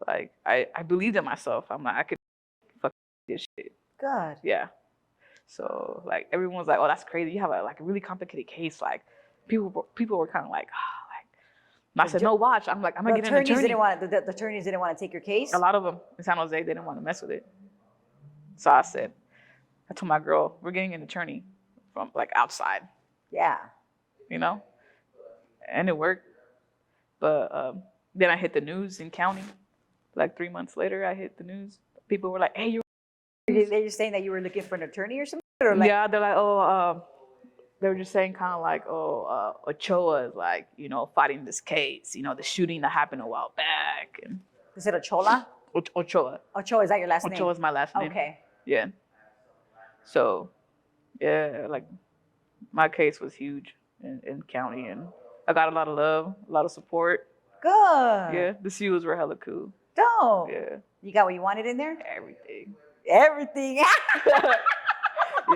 like I believed in myself. I'm like, I could fuck this shit. Good. Yeah. So like everyone's like, oh, that's crazy. You have a really complicated case. Like people were kind of like, oh, like. And I said, no, watch. I'm like, I'm gonna get an attorney. The attorneys didn't want to take your case. A lot of them in San Jose, they didn't want to mess with it. So I told my girl, we're getting an attorney from like outside. Yeah. You know? And it worked. But then I hit the news in county. Like 3 months later, I hit the news. People were like, hey, they're just saying that you were looking for an attorney or something? Or like... Yeah, they're like, oh, they were just saying kind of like, oh, Ochoa is like, you know, fighting this case, you know, the shooting that happened a while back. And is it Ochoa? Ochoa. Ochoa, is that your last name? Ochoa is my last name. Okay. Yeah. So, yeah, like my case was huge in county, and I got a lot of love, a lot of support. Good. Yeah, the CUs were hella cool. Dope. Yeah, You got what you wanted in there? everything. Everything. Yeah,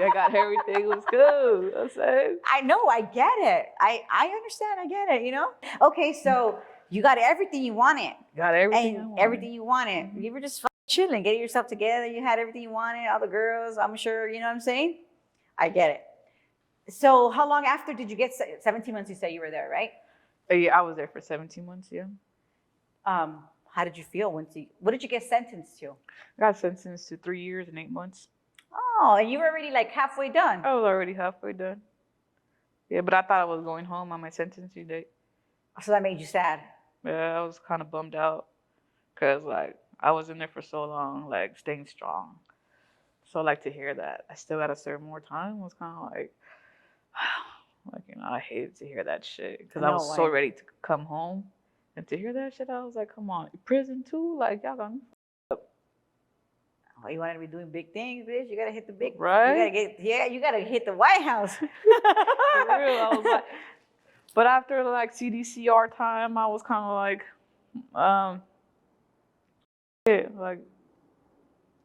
I got everything. It was cool. I'm saying. I know, I get it. I understand, I get it, you know? Okay, so you got everything you wanted. Got everything. I And wanted. everything you wanted. You were just fucking chilling, getting yourself together. You had everything you wanted, all the girls, I'm sure, you know what I'm saying? I get it. So how long after did you get 17 months you said you were there, right? Yeah, I was there for 17 months. Yeah. How did you feel what did you get sentenced to? I got sentenced to 3 years and 8 months. Oh, and you were already like halfway done. I was already halfway done. Yeah, but I thought I was going home on my sentencing date. So that made you sad. Yeah, I was kind of bummed out because like I was in there for so long, like staying strong. So like to hear that I still gotta serve more time was kind of like, I hated to hear that shit because I was so ready to come home, and to hear that shit, I was like, come on, prison too, like y'all got me. Oh, you wanted to be doing big things, bitch. You gotta hit the big. Right. You gotta hit the White House. For real, I was like, but after like CDCR time, I was kind of like, yeah, like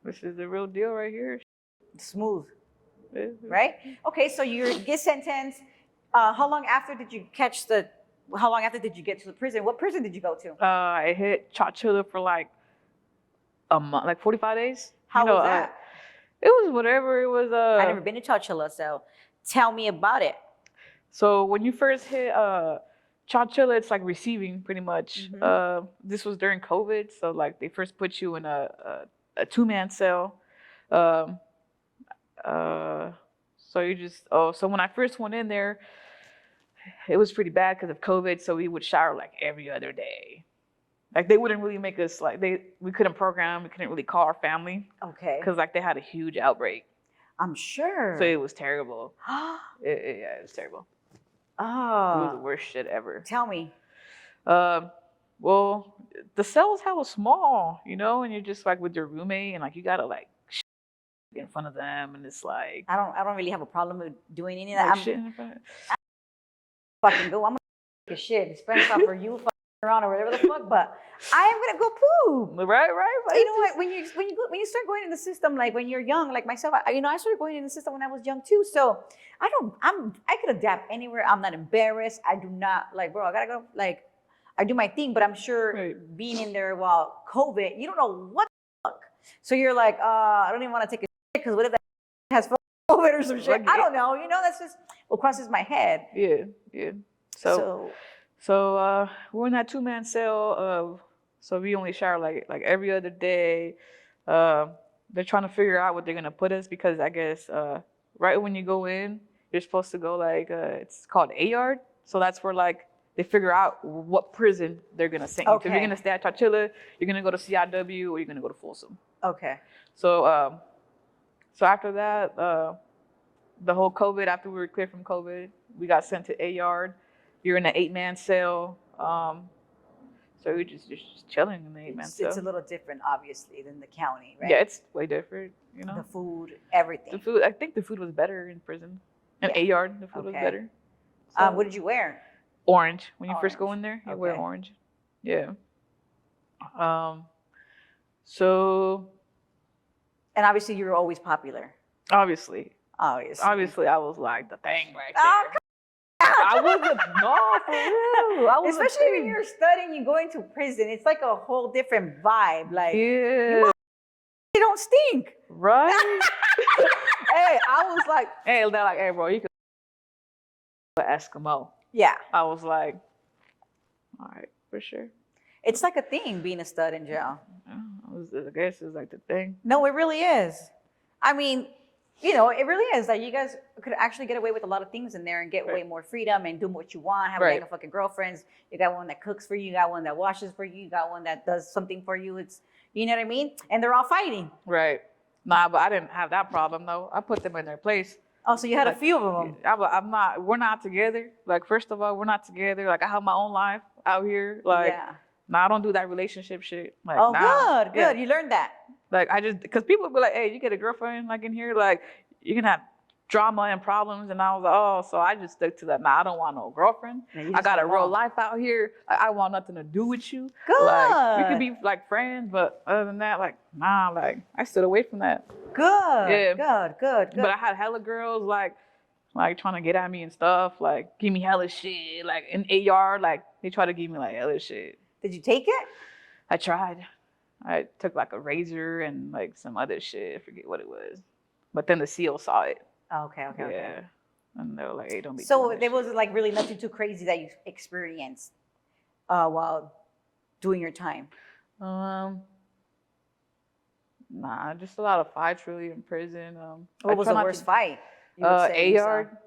this is the real deal right here. Smooth, Yeah. right? Okay, so you get sentenced. How long after did you get to the prison? What prison did you go to? I hit Chowchilla for like a month, like 45 days. How was that? It was whatever. It was. I've never been to Chowchilla, so tell me about it. So when you first hit Chowchilla, it's like receiving pretty much. This was during COVID, so like they first put you in a 2-man cell. So you just so when I first went in there, it was pretty bad because of COVID. So we would shower like every other day. Like they wouldn't really make us we couldn't program, we couldn't really call our family. Okay. Because like they had a huge outbreak. I'm sure. So it was terrible. Yeah, it was terrible. Oh. It was the worst shit ever. Tell me. Well, the cell's hella small, and you're just like with your roommate and like you gotta like in front of them, and it's like I don't really have a problem with doing any of that. Like shit in front. Fucking go. I'm gonna take a shit. It's better for you fucking around or whatever the fuck, but I am gonna go poop. Right. You know what? When you start going in the system, like when you're young, like myself, I started going in the system when I was young too. So I could adapt anywhere. I'm not embarrassed. I do not like, bro. I gotta go. Like, I do my thing, but I'm sure being in there while COVID, you don't know what the fuck. So you're like, I don't even want to take a shit because what if that has COVID or some shit? Like, I don't know. That's just what crosses my head. Yeah. So we're in that 2-man cell. So we only shower like every other day. They're trying to figure out what they're gonna put us because I guess right when you go in, you're supposed to go like it's called A yard. So that's where like they figure out what prison they're gonna send you. Okay. So if you're gonna stay at Chowchilla, you're gonna go to CIW or you're gonna go to Folsom. Okay. So after that, the whole COVID, after we were cleared from COVID, we got sent to A yard. You're in an 8-man cell. So you're just chilling in the 8-man cell. It's a little different, obviously, than the county, right? Yeah, it's way different, The food, everything. The food, I think the food was better in prison. In A yard, the food was better. So, what did you wear? Orange. When you first go in there, you wear orange. Yeah. So. And obviously, you were always popular. Obviously, I was like the thing right there. Oh, I wasn't, no, for real. Especially when you're studying, you go into prison, it's like a whole different vibe. Like, you don't stink. Right? Hey, I was like, they're like, hey, bro, you can Eskimo. Yeah. I was like, all right, for sure. It's like a thing being a stud in jail. I guess it's like the thing. No, it really is. I mean, it really is. Like, you guys could actually get away with a lot of things in there and get way more freedom and do what you want, have a gang of fucking girlfriends. You got one that cooks for you, you got one that washes for you, you got one that does something for you. It's, you know what I mean? And they're all fighting. Right. Nah, but I didn't have that problem though. I put them in their place. Oh, so you had a few of them. We're not together. Like, first of all, we're not together. Like, I have my own life out here. Like, I don't do that relationship shit. Like, good. Yeah. You learned that. Like, because people be like, hey, you get a girlfriend like in here, like, you can have drama and problems, and I was like, oh, so I just stuck to that. Nah, I don't want no girlfriend. I got a real life out here. I want nothing to do with you. Good. Like we could be like friends, but other than that, like nah, like I stood away from that. Good. Yeah. Good. But I had hella girls like trying to get at me and stuff, like give me hella shit, like in AR, like they try to give me like hella shit. Did you take it? I tried. I took like a razor and like some other shit. I forget what it was. But then the seal saw it. Okay. Yeah. And they were like, hey, don't be So doing there that was shit. like really nothing too crazy that you experienced while doing your time. Nah, just a lot of fights really in prison. What was the worst fight? You would say you saw? AR,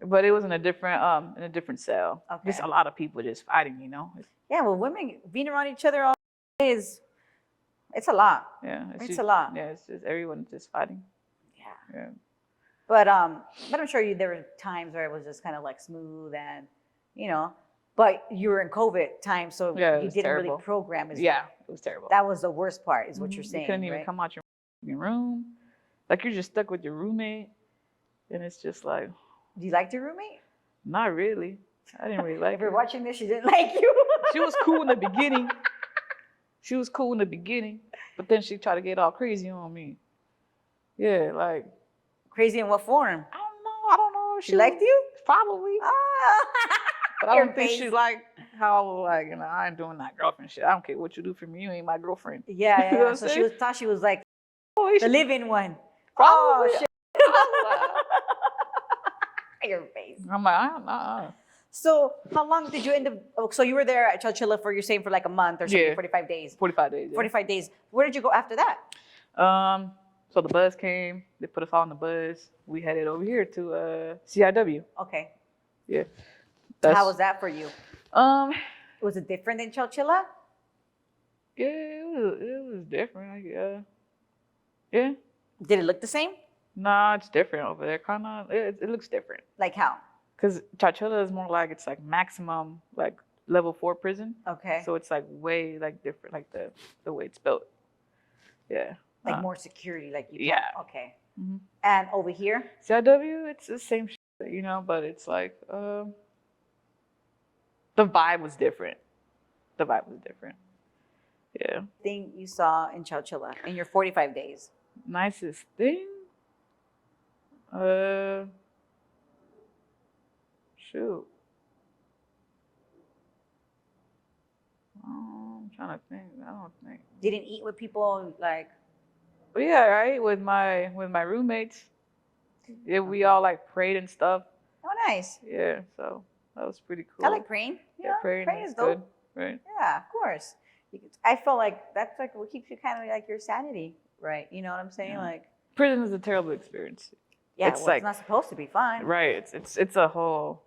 but it was in a different cell. Okay. Just a lot of people just fighting, you know. Yeah, well, women being around each other all day it's a lot. Yeah, It's a lot. Yeah, it's just everyone just fighting. Yeah. But I'm sure there were times where it was just kind of like smooth and, you know, but you were in COVID time, so Yeah, you didn't really program as well. Yeah, it was terrible. That was the worst part, is what you're saying. You couldn't even come out your room. Like you're just stuck with your roommate, and it's just like. Do you like your roommate? Not really. I didn't really like If you're her. watching this, she didn't like you. She was cool in the beginning. But then she tried to get all crazy on me. Yeah, like. Crazy in what form? I don't know. She liked you? Probably. But I don't think she liked how, like, you know, I ain't doing that girlfriend shit. I don't care what you do for me. You ain't my girlfriend. Yeah. You know what So I'm thought she was like saying? the living one. Probably. Oh, shit. Your face. I'm like, So how long did you end up? So you were there at Chowchilla for, you're saying, for like a month or something, Yeah. 45 days. 45 days. Yeah. 45 days. Where did you go after that? So the bus came. They put us all on the bus. We headed over here to CIW. Okay. Yeah. How was that for you? Um, Was it different than Chowchilla? Yeah, it was different. Yeah. Did it look the same? Nah, it's different over there. Kind of, it looks different. Like how? Cause Chowchilla is more like it's like maximum like level 4 prison. Okay. So it's like way like different, like the way it's built. Yeah. Like more security, like you. Yeah. Okay. Mhm. And over here? CIW, it's the same shit, you know, but it's like the vibe was different. Yeah. Thing you saw in Chowchilla in your 45 days? Nicest thing? Shoot. I'm trying to think. I don't think. Didn't eat with people like? But yeah, I ate with my roommates. Yeah, we all like prayed and stuff. Oh, nice. Yeah, so that was pretty cool. I like praying. Yeah, praying is good, dope. right? Yeah, of course. I feel like that's like what keeps you kind of like your sanity, right? You know what I'm saying? Yeah. Like, Prison is a terrible experience. yeah, It's well, like- it's not supposed to be fun. Right. It's a whole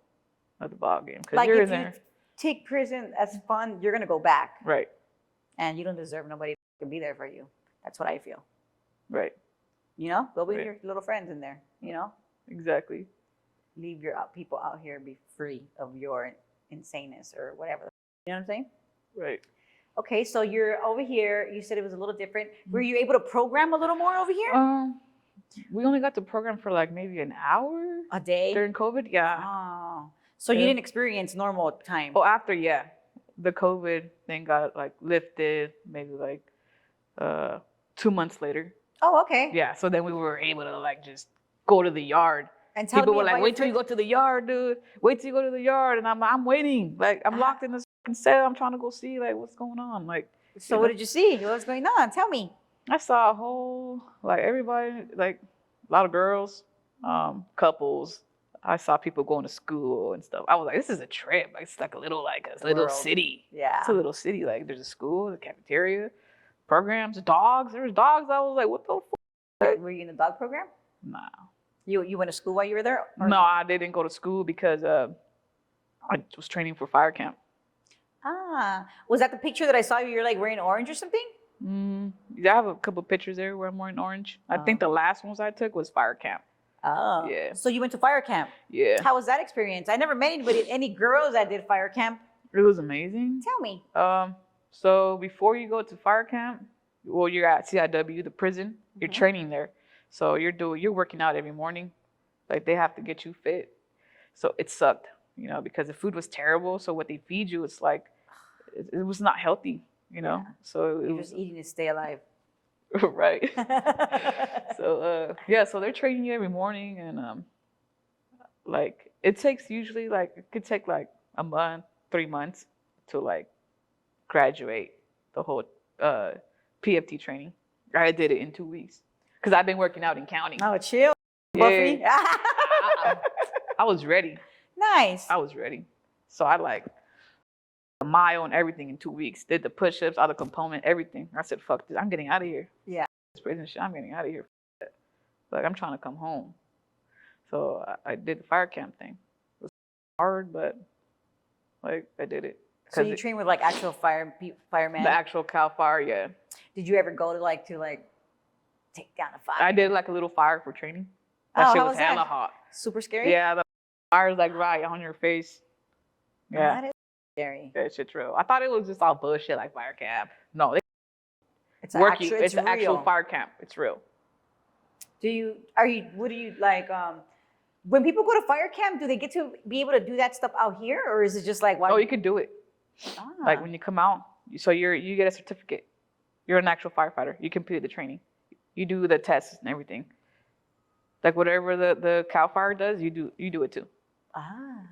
other ball game because Like you're in if you there. take prison as fun, you're gonna go back, Right. and you don't deserve nobody to be there for you. That's what I feel. Right. You know, go with Right. your little friends in there. You know, Exactly. leave your people out here be free of your insaneness or whatever. You know what I'm saying? Right. Okay, so you're over here. You said it was a little different. Were you able to program a little more over here? We only got the program for like maybe an hour A day? during COVID. Yeah. Oh, so you Yeah. didn't experience normal time? Oh, after the COVID thing got like lifted, maybe like 2 months later. Oh, okay. Yeah. So then we were able to like just go to the yard. And tell People me were like, about "Wait till you go to the yard, dude. Wait till you go to the yard." And I'm waiting. Like I'm locked in this fucking cell. I'm trying to go see like what's going on. Like. So what did you see? What was going on? Tell me. I saw a whole, like everybody, like a lot of girls, couples. I saw people going to school and stuff. I was like, this is a trip. Like, it's like a little World. city. Yeah. It's a little city. Like there's a school, the cafeteria, programs, dogs. There was dogs. I was like, what the fuck? Were you in the dog program? Nah. You went to school while you were there? Or- No, I didn't go to school because I was training for fire camp. Ah, was that the picture that I saw you? You're like wearing orange or something? Yeah, I have a couple pictures there where I'm wearing orange. I think the last ones I took was fire camp. Oh. Yeah. So you went to fire camp. Yeah. How was that experience? I never met any girls that did fire camp. It was amazing. Tell me. So before you go to fire camp, well, you're at CIW, the prison. You're training there. So you're working out every morning. Like they have to get you fit. So it sucked, you know, because the food was terrible. So what they feed you, it's like it was not healthy, you know. Yeah. So it You're was just eating to stay alive. right. So yeah, so they're training you every morning, and like it takes usually like it could take like a month, 3 months to like graduate the whole uh PFT training. I did it in 2 weeks because I've been working out and counting. Oh, chill, Yeah. Buffy. I was ready. Nice. I was ready. So I like a mile and everything in 2 weeks. Did the push-ups, all the component, everything. I said, fuck this. I'm getting out of here. Yeah. This prison shit, I'm getting out of here. Like I'm trying to come home. So I did the fire camp thing. It was hard, but like I did it. So you train with like actual firemen? The actual Cal Fire, yeah. Did you ever go to like take down a fire? I did like a little fire for training. That Oh, shit how was was hella that? hot. Super scary? Yeah, the fire's like right on your face. Yeah. That is scary. That shit's real. I thought it was just all bullshit like fire camp. No, It's it's an actual real. fire camp. It's real. What do you like, when people go to fire camp, do they get to be able to do that stuff out here? Or is it just like, why? Oh, you could do it. Like when you come out, so you get a certificate. You're an actual firefighter. You complete the training. You do the tests and everything. Like whatever the Cal Fire does, you do it too.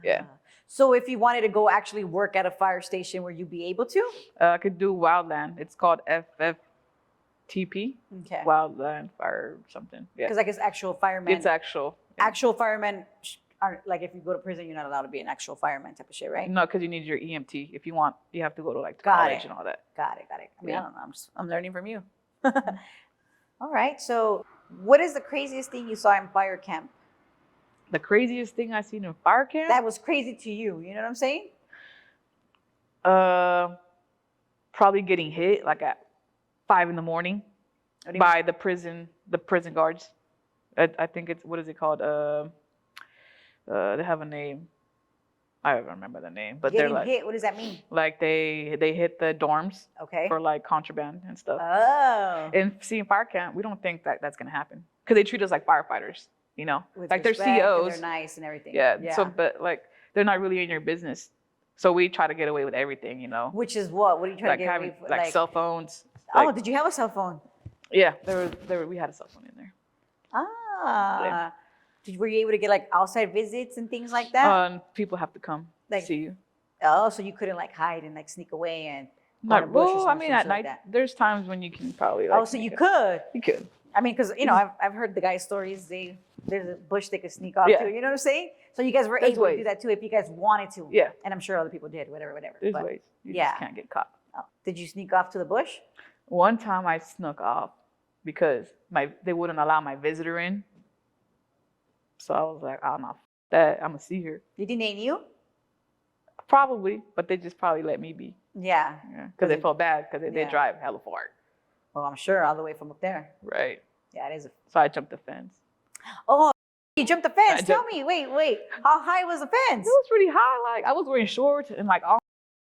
Yeah. So if you wanted to go actually work at a fire station, would you be able to? I could do wildland. It's called FFTP. Okay. Wildland Fire something. Yeah. Because I guess actual firemen. It's actual. Yeah. Actual firemen aren't, like, if you go to prison, you're not allowed to be an actual fireman type of shit, right? No, because you need your EMT. If you want, you have to go to like Got college it. and all that. Got it. I mean, Yeah. I don't know. I'm learning from you. All right. So what is the craziest thing you saw in fire camp? The craziest thing I seen in fire camp? That was crazy to you. You know what I'm saying? Probably getting hit like at 5 a.m. by the prison guards. I think it's, what is it called? They have a name. I don't remember the name, but Getting they're like hit. What does that mean? like they hit the dorms Okay. for like contraband and stuff. Oh. And seeing fire camp, we don't think that that's gonna happen because they treat us like firefighters, you know, With like they're respect, and COs. they're nice and everything. Yeah. So, but like they're not really in your business. So we try to get away with everything, you know. Which is what? What are you trying Like to get having away with? like cell phones. Oh, Like, did you have a cell phone? yeah, we had a cell phone in there. Ah. Were you able to get like outside visits and things like that? People have to come Like- see you. Oh, so you couldn't like hide and like sneak away and go in a Not bush or well. I something mean, at like night, that? there's times when you can probably. Like, Oh, so you could. You could. I mean, because I've heard the guys' stories. There's a bush they could sneak off Yeah. to. You know what I'm saying? So you guys were There's able to ways. do that too if you guys wanted to. Yeah. And I'm sure other people did. Whatever. There's But, ways. You yeah. just can't get caught. oh, did you sneak off to the bush? One time I snuck off because they wouldn't allow my visitor in. So I was like, I don't know that I'm gonna see her. Did they name you? Probably, but they just probably let me be. Yeah. Yeah, because they felt bad because they Yeah. drive hella far. Well, I'm sure all the way from up there. Right. Yeah, it is. So I jumped the fence. Oh, you jumped the fence. I Tell jumped- me. Wait. How high was the fence? It was pretty high. Like I was wearing shorts and like all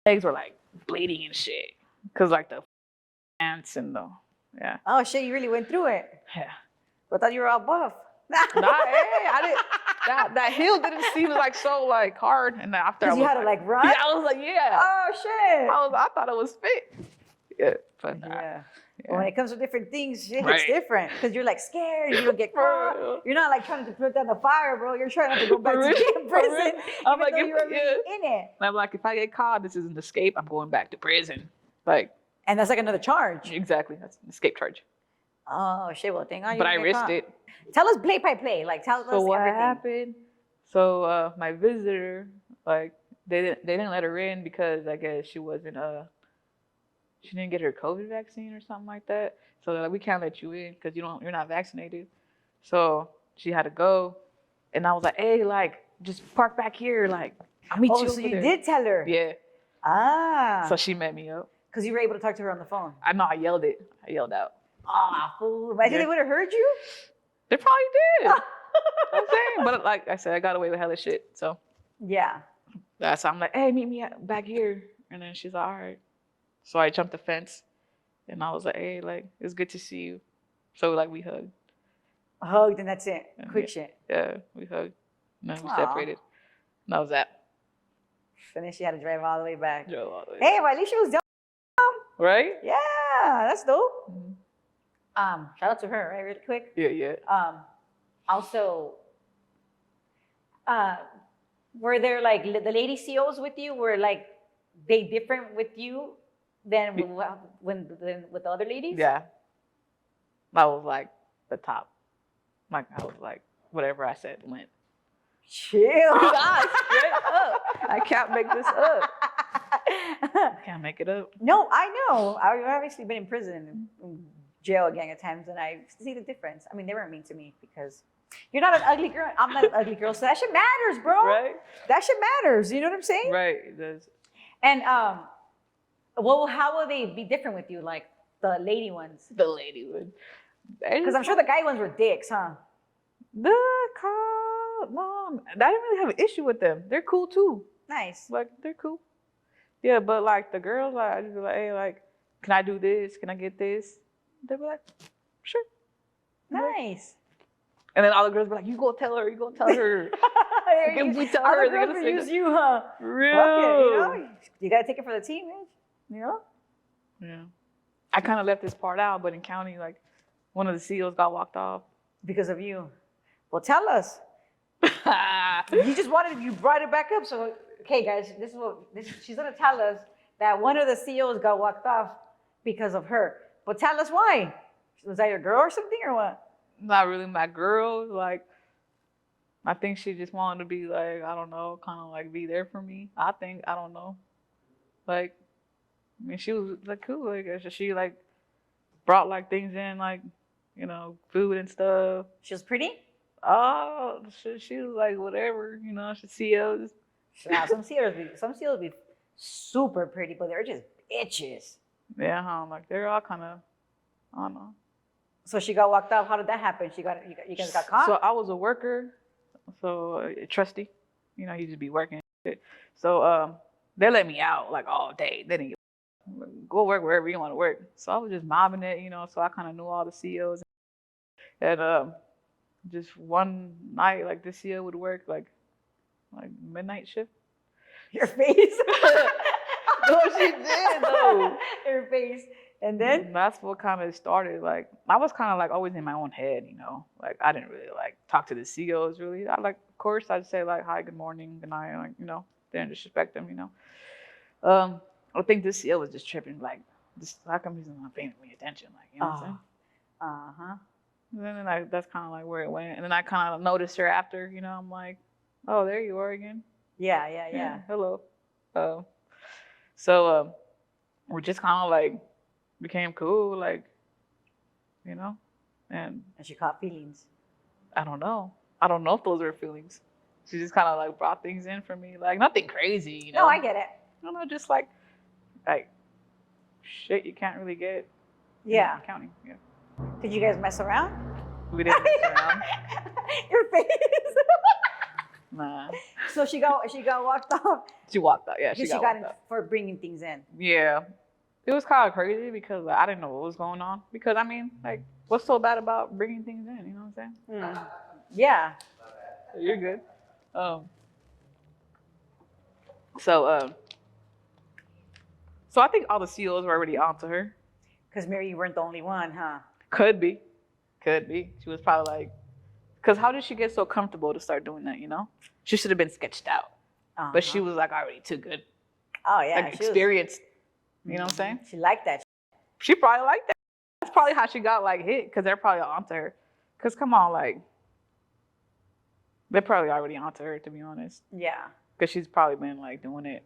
my legs were like bleeding and shit. Cause like the ants and the Oh shit! You really went through it. yeah. I thought you were all buff. Nah, hey, I didn't. That hill didn't seem like so like hard. And then after I Because was you had to like run. yeah, I was like yeah. Oh shit. I thought it was fit. Yeah, but nah. Yeah. Yeah. When it comes to different things, shit hits Right. different. Because you're like scared, you don't get For caught. real. You're not like trying to put down the fire, bro. You're trying not to go back For to real, prison. for real. I'm Even like, though if- you're already yeah. in it. And I'm like, if I get caught, this is an escape. I'm going back to prison. Like And that's like another charge. exactly, that's an escape charge. Oh shit! Well, thank God you But I didn't get risked caught. it. Tell us play by play. Like tell us So what everything. happened? So my visitor, like they didn't let her in because I guess she wasn't she didn't get her COVID vaccine or something like that. So they're like, we can't let you in because you're not vaccinated. So she had to go, and I was like, hey, like just park back here, like I'll meet Oh, you. so over you there. did tell her. Yeah. Ah. So she met me up. Because you were able to talk to her on the phone. I know I yelled it. I yelled out. Ah, fool. Imagine Yeah. they would have heard you. They probably did. I'm saying, but like I said, I got away with hella shit. So Yeah. that's so I'm like, hey, meet me back here. And then she's like, all right. So I jumped the fence, and I was like, hey, like it's good to see you. So like we hugged. Hugged and that's it. And Quick shit. Yeah, we hugged. And then we Aw. separated. And that was that. And then she had to drive all the way back. Drove all the way Hey, back. but at least she was down. Right? Yeah, that's dope. Mhm. Shout out to her, right? Really quick. Yeah. Also, were there like the lady CEOs with you? Were like they different with you than when with the other ladies? Yeah. I was like the top. Like I was like whatever I said went. Chill. Nah, straight up. I can't make this up. I can't make it up. No, I know. I've obviously been in prison and jail a gang of times, and I see the difference. I mean, they weren't mean to me because you're not an ugly girl. I'm not an ugly girl, so that shit matters, bro. Right? That shit matters. You know what I'm saying? Right. It does. And well, how will they be different with you, like the lady ones? The lady would. Because I'm sure the guy ones were dicks, huh? The cop, mom. I didn't really have an issue with them. They're cool too. Nice. Like they're cool. Yeah, but like the girls, like I just be like, hey, like, can I do this? Can I get this? They'd be like, sure. Nice. And then all the girls be like, you go tell her, you go tell her. If we tell her, Other they're girls gonna will say use you, huh? real. Fuck it, you know? You gotta take it for the team, man. You know? Yeah. I kind of left this part out, but in county, like, one of the CEOs got walked off. Because of you. Well, tell us. You just you brought it back up. So, okay, guys, she's gonna tell us that one of the CEOs got walked off because of her. But tell us why. Was that your girl or something or what? Not really my girl. Like, I think she just wanted to be like, I don't know, kind of like be there for me. I don't know. Like, I mean, she was like cool. Like, she like brought like things in, like, you know, food and stuff. She was pretty? Oh, she was like whatever, you know, she CEOs. Nah, some CEOs be super pretty, but they're just bitches. Yeah, like they're all kind of, I don't know. So she got walked off. How did that happen? You guys got caught? So I was a worker, so a trustee, you know, he just be working. So they let me out like all day. They didn't go work wherever you want to work. So I was just mobbing it, you know. So I kind of knew all the CEOs, and just one night, like this CEO would work like midnight shift. Your face. No, she did though. Her face. And then? That's what kind of started. Like, I was kind of like always in my own head, you know. Like, I didn't really like talk to the CEOs really. I like, of course, I'd say like, hi, good morning, good night, like, you know, didn't disrespect them, you know. I think this CEO was just tripping, like, how come he's not paying me attention, like, you know what I'm saying? Uh-huh. And then that's kind of like where it went. And then I kind of noticed her after, you know. I'm like, oh, there you are again. Yeah. Hello. So we're just kind of like became cool, like, you know, and she caught feelings. I don't know if those were feelings. She just kind of like brought things in for me, like nothing crazy, you know. No, I get it. I don't know, just like shit you can't really get. Yeah. In county. Yeah. Did you guys mess around? We didn't mess around. Your face. Nah. So she got walked off. She walked out. Yeah, she got in out. for bringing things in. Yeah. It was kind of crazy because like, I didn't know what was going on. Because I mean, like, what's so bad about bringing things in? You know what I'm saying? Yeah. You're good. So I think all the CEOs were already onto her. Because maybe you weren't the only one, huh? Could be. She was probably like, because how did she get so comfortable to start doing that? You know, she should have been sketched out, but she was like already too good. Oh yeah, like experienced. You know what I'm saying? She liked that. She probably liked that. That's probably how she got like hit, because they're probably onto her. Because come on, like, they're probably already onto her, to be honest. Yeah. Because she's probably been like doing it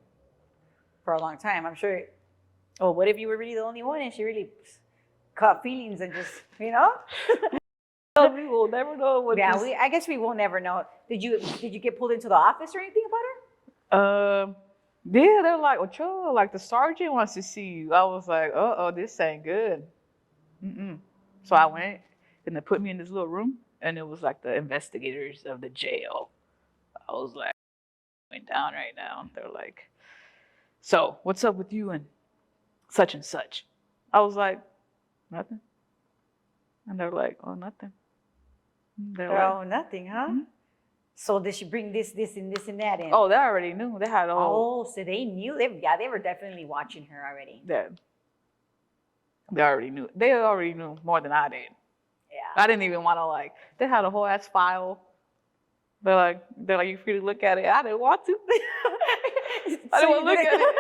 for a long time, I'm sure. Oh, what if you were really the only one and she really caught feelings and just, you know? We will never know what. Yeah, I guess we will never know. Did you get pulled into the office or anything about her? Yeah, they're like, Ocho, like the sergeant wants to see you. I was like, oh, this ain't good. So I went, and they put me in this little room, and it was like the investigators of the jail. I was like, went down right now. They're like, so what's up with you and such and such? I was like, nothing. And they're like, oh, nothing. They're like, Oh, nothing, huh? "Hmm?" So did she bring this, and this, and that in? Oh, they already knew. They had a whole. Oh, so they knew. They were definitely watching her already. They already knew. They already knew more than I did. Yeah. I didn't even want to like. They had a whole ass file. They're like, you free to look at it. I didn't want to. I didn't want to look at it.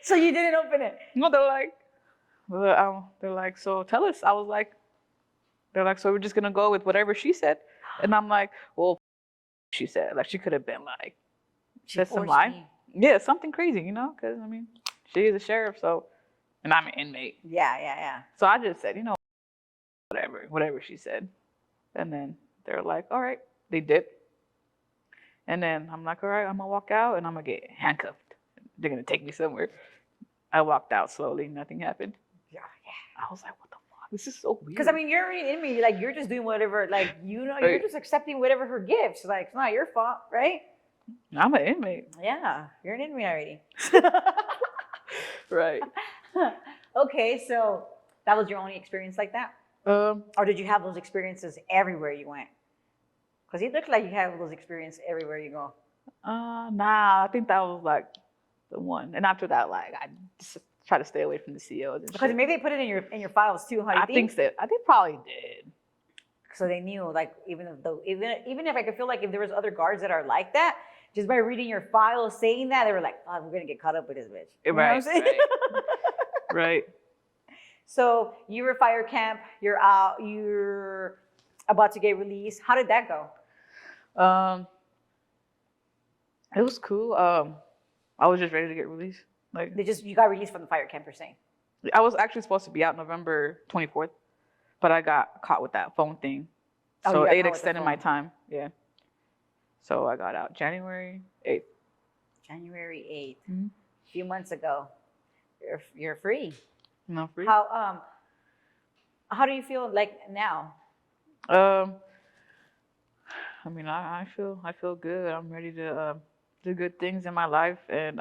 So you didn't open it. No, they're like, so tell us. I was like, they're like, so we're just gonna go with whatever she said, and I'm like, well, she said, like, she could have been like, She said some forced lie. me. Yeah, something crazy, you know, because I mean, she is a sheriff, so, and I'm an inmate. Yeah. So I just said, you know, whatever she said, and then they're like, all right, they dipped. And then I'm like, all right, I'm gonna walk out and I'm gonna get handcuffed. They're gonna take me somewhere. I walked out slowly, nothing happened. Yeah. I was like, what the fuck? This is so weird. Because I mean, you're already in me. Like you're just doing whatever. Like you're Right. just accepting whatever her gives. Like it's not your fault, right? I'm an inmate. Yeah, you're an inmate already. Right. Okay, so that was your only experience like that, or did you have those experiences everywhere you went? Because you look like you have those experiences everywhere you go. Nah, I think that was like the one. And after that, like I just try to stay away from the CEOs and Because shit. maybe they put it in your files too. How do you I think so. I think probably did. So they knew, like even if I could feel like if there was other guards that are like that, just by reading your file saying that, they were like, oh, we're gonna get caught up with this bitch. You know what I'm saying? Right. So you were fire camp, you're out, you're about to get released. How did that go? It was cool. I was just ready to get released. Like You got released from the fire camp, you're saying? I was actually supposed to be out November 24th, but I got caught with that phone thing. Oh, So you got it caught with the extended my phone. time. Yeah. So I got out January 8th. January 8th, Mm-hmm. a few months ago. You're free. No free. How do you feel like now? I mean, I feel good. I'm ready to do good things in my life and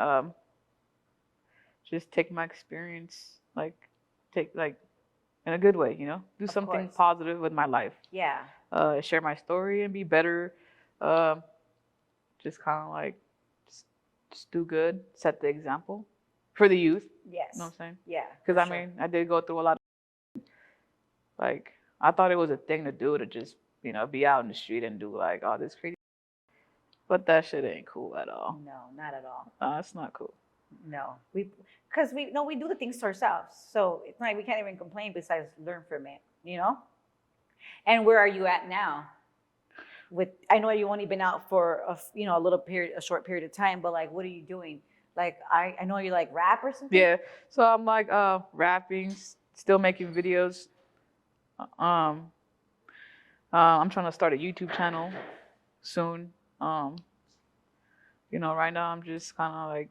just take my experience, take in a good way, you know, do something course. positive with my life. Yeah. Share my story and be better. Just kind of like just do good, set the example for the youth. Yes. You know what I'm saying? Yeah. Because I mean, I did go through a lot of, like, I thought it was a thing to do to just, you know, be out in the street and do like all this crazy. But that shit ain't cool at all. No, not at all. It's not cool. No, because we do the things to ourselves, so it's like we can't even complain. Besides, learn from it, you know. And where are you at now? I know you've only been out for a short period of time, but like, what are you doing? Like, I know you like rap or something. Yeah, so I'm like rapping, still making videos. I'm trying to start a YouTube channel soon. You know, right now I'm just kind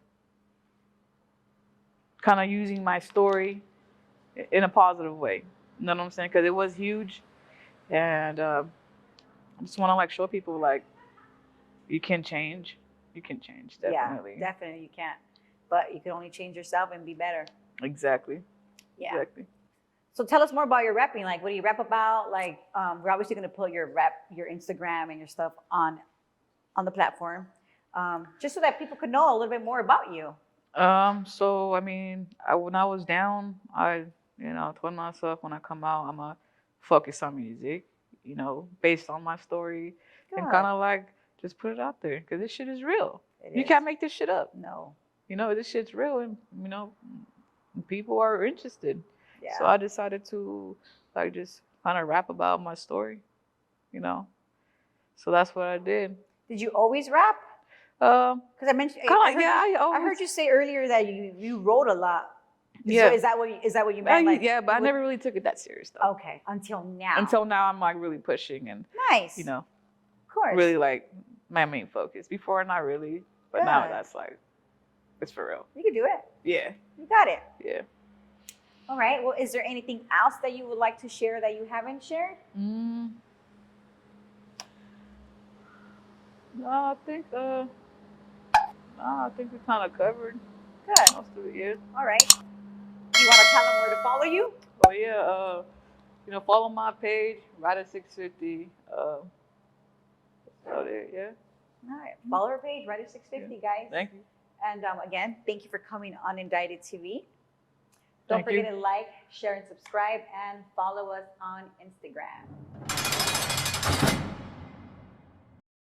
of using my story in a positive way. You know what I'm saying? Because it was huge, and I just want to like show people like you can change. You can change, definitely. Yeah, definitely you can, but you can only change yourself and be better. Exactly. Yeah. Exactly. So tell us more about your rapping. Like, what do you rap about? Like, we're obviously going to put your Instagram and your stuff on the platform, just so that people could know a little bit more about you. So I mean, when I was down, I told myself when I come out, I'm gonna focus on music, you know, based on my story, and Good. kind of like just put it out there because this shit is real. You is. can't make this shit up. No. You know, this shit's real, and you know, people are interested. Yeah. So I decided to like just kind of rap about my story, you know. So that's what I did. Did you always rap? Because I mentioned. I heard you say earlier that you wrote a lot. Yeah. So is that what you meant? Like, yeah, but I never really took it that serious though. Okay, until now. Until now, I'm like really pushing and nice. You know, of course. really like my main focus. Before, not really, but now that's like it's for real. You can do it. Yeah. You got it. Yeah. All right. Well, is there anything else that you would like to share that you haven't shared? No, I think we kind of covered. Good. Most of it, yeah. All right. You want to tell them where to follow you? Oh yeah. follow my page, Rida SixFifty. So there, yeah. All right. Follow our page, Rida SixFifty, guys. Thank you. And again, thank you for coming on Indicted TV. Don't Thank you. forget to like, share, and subscribe, and follow us on Instagram.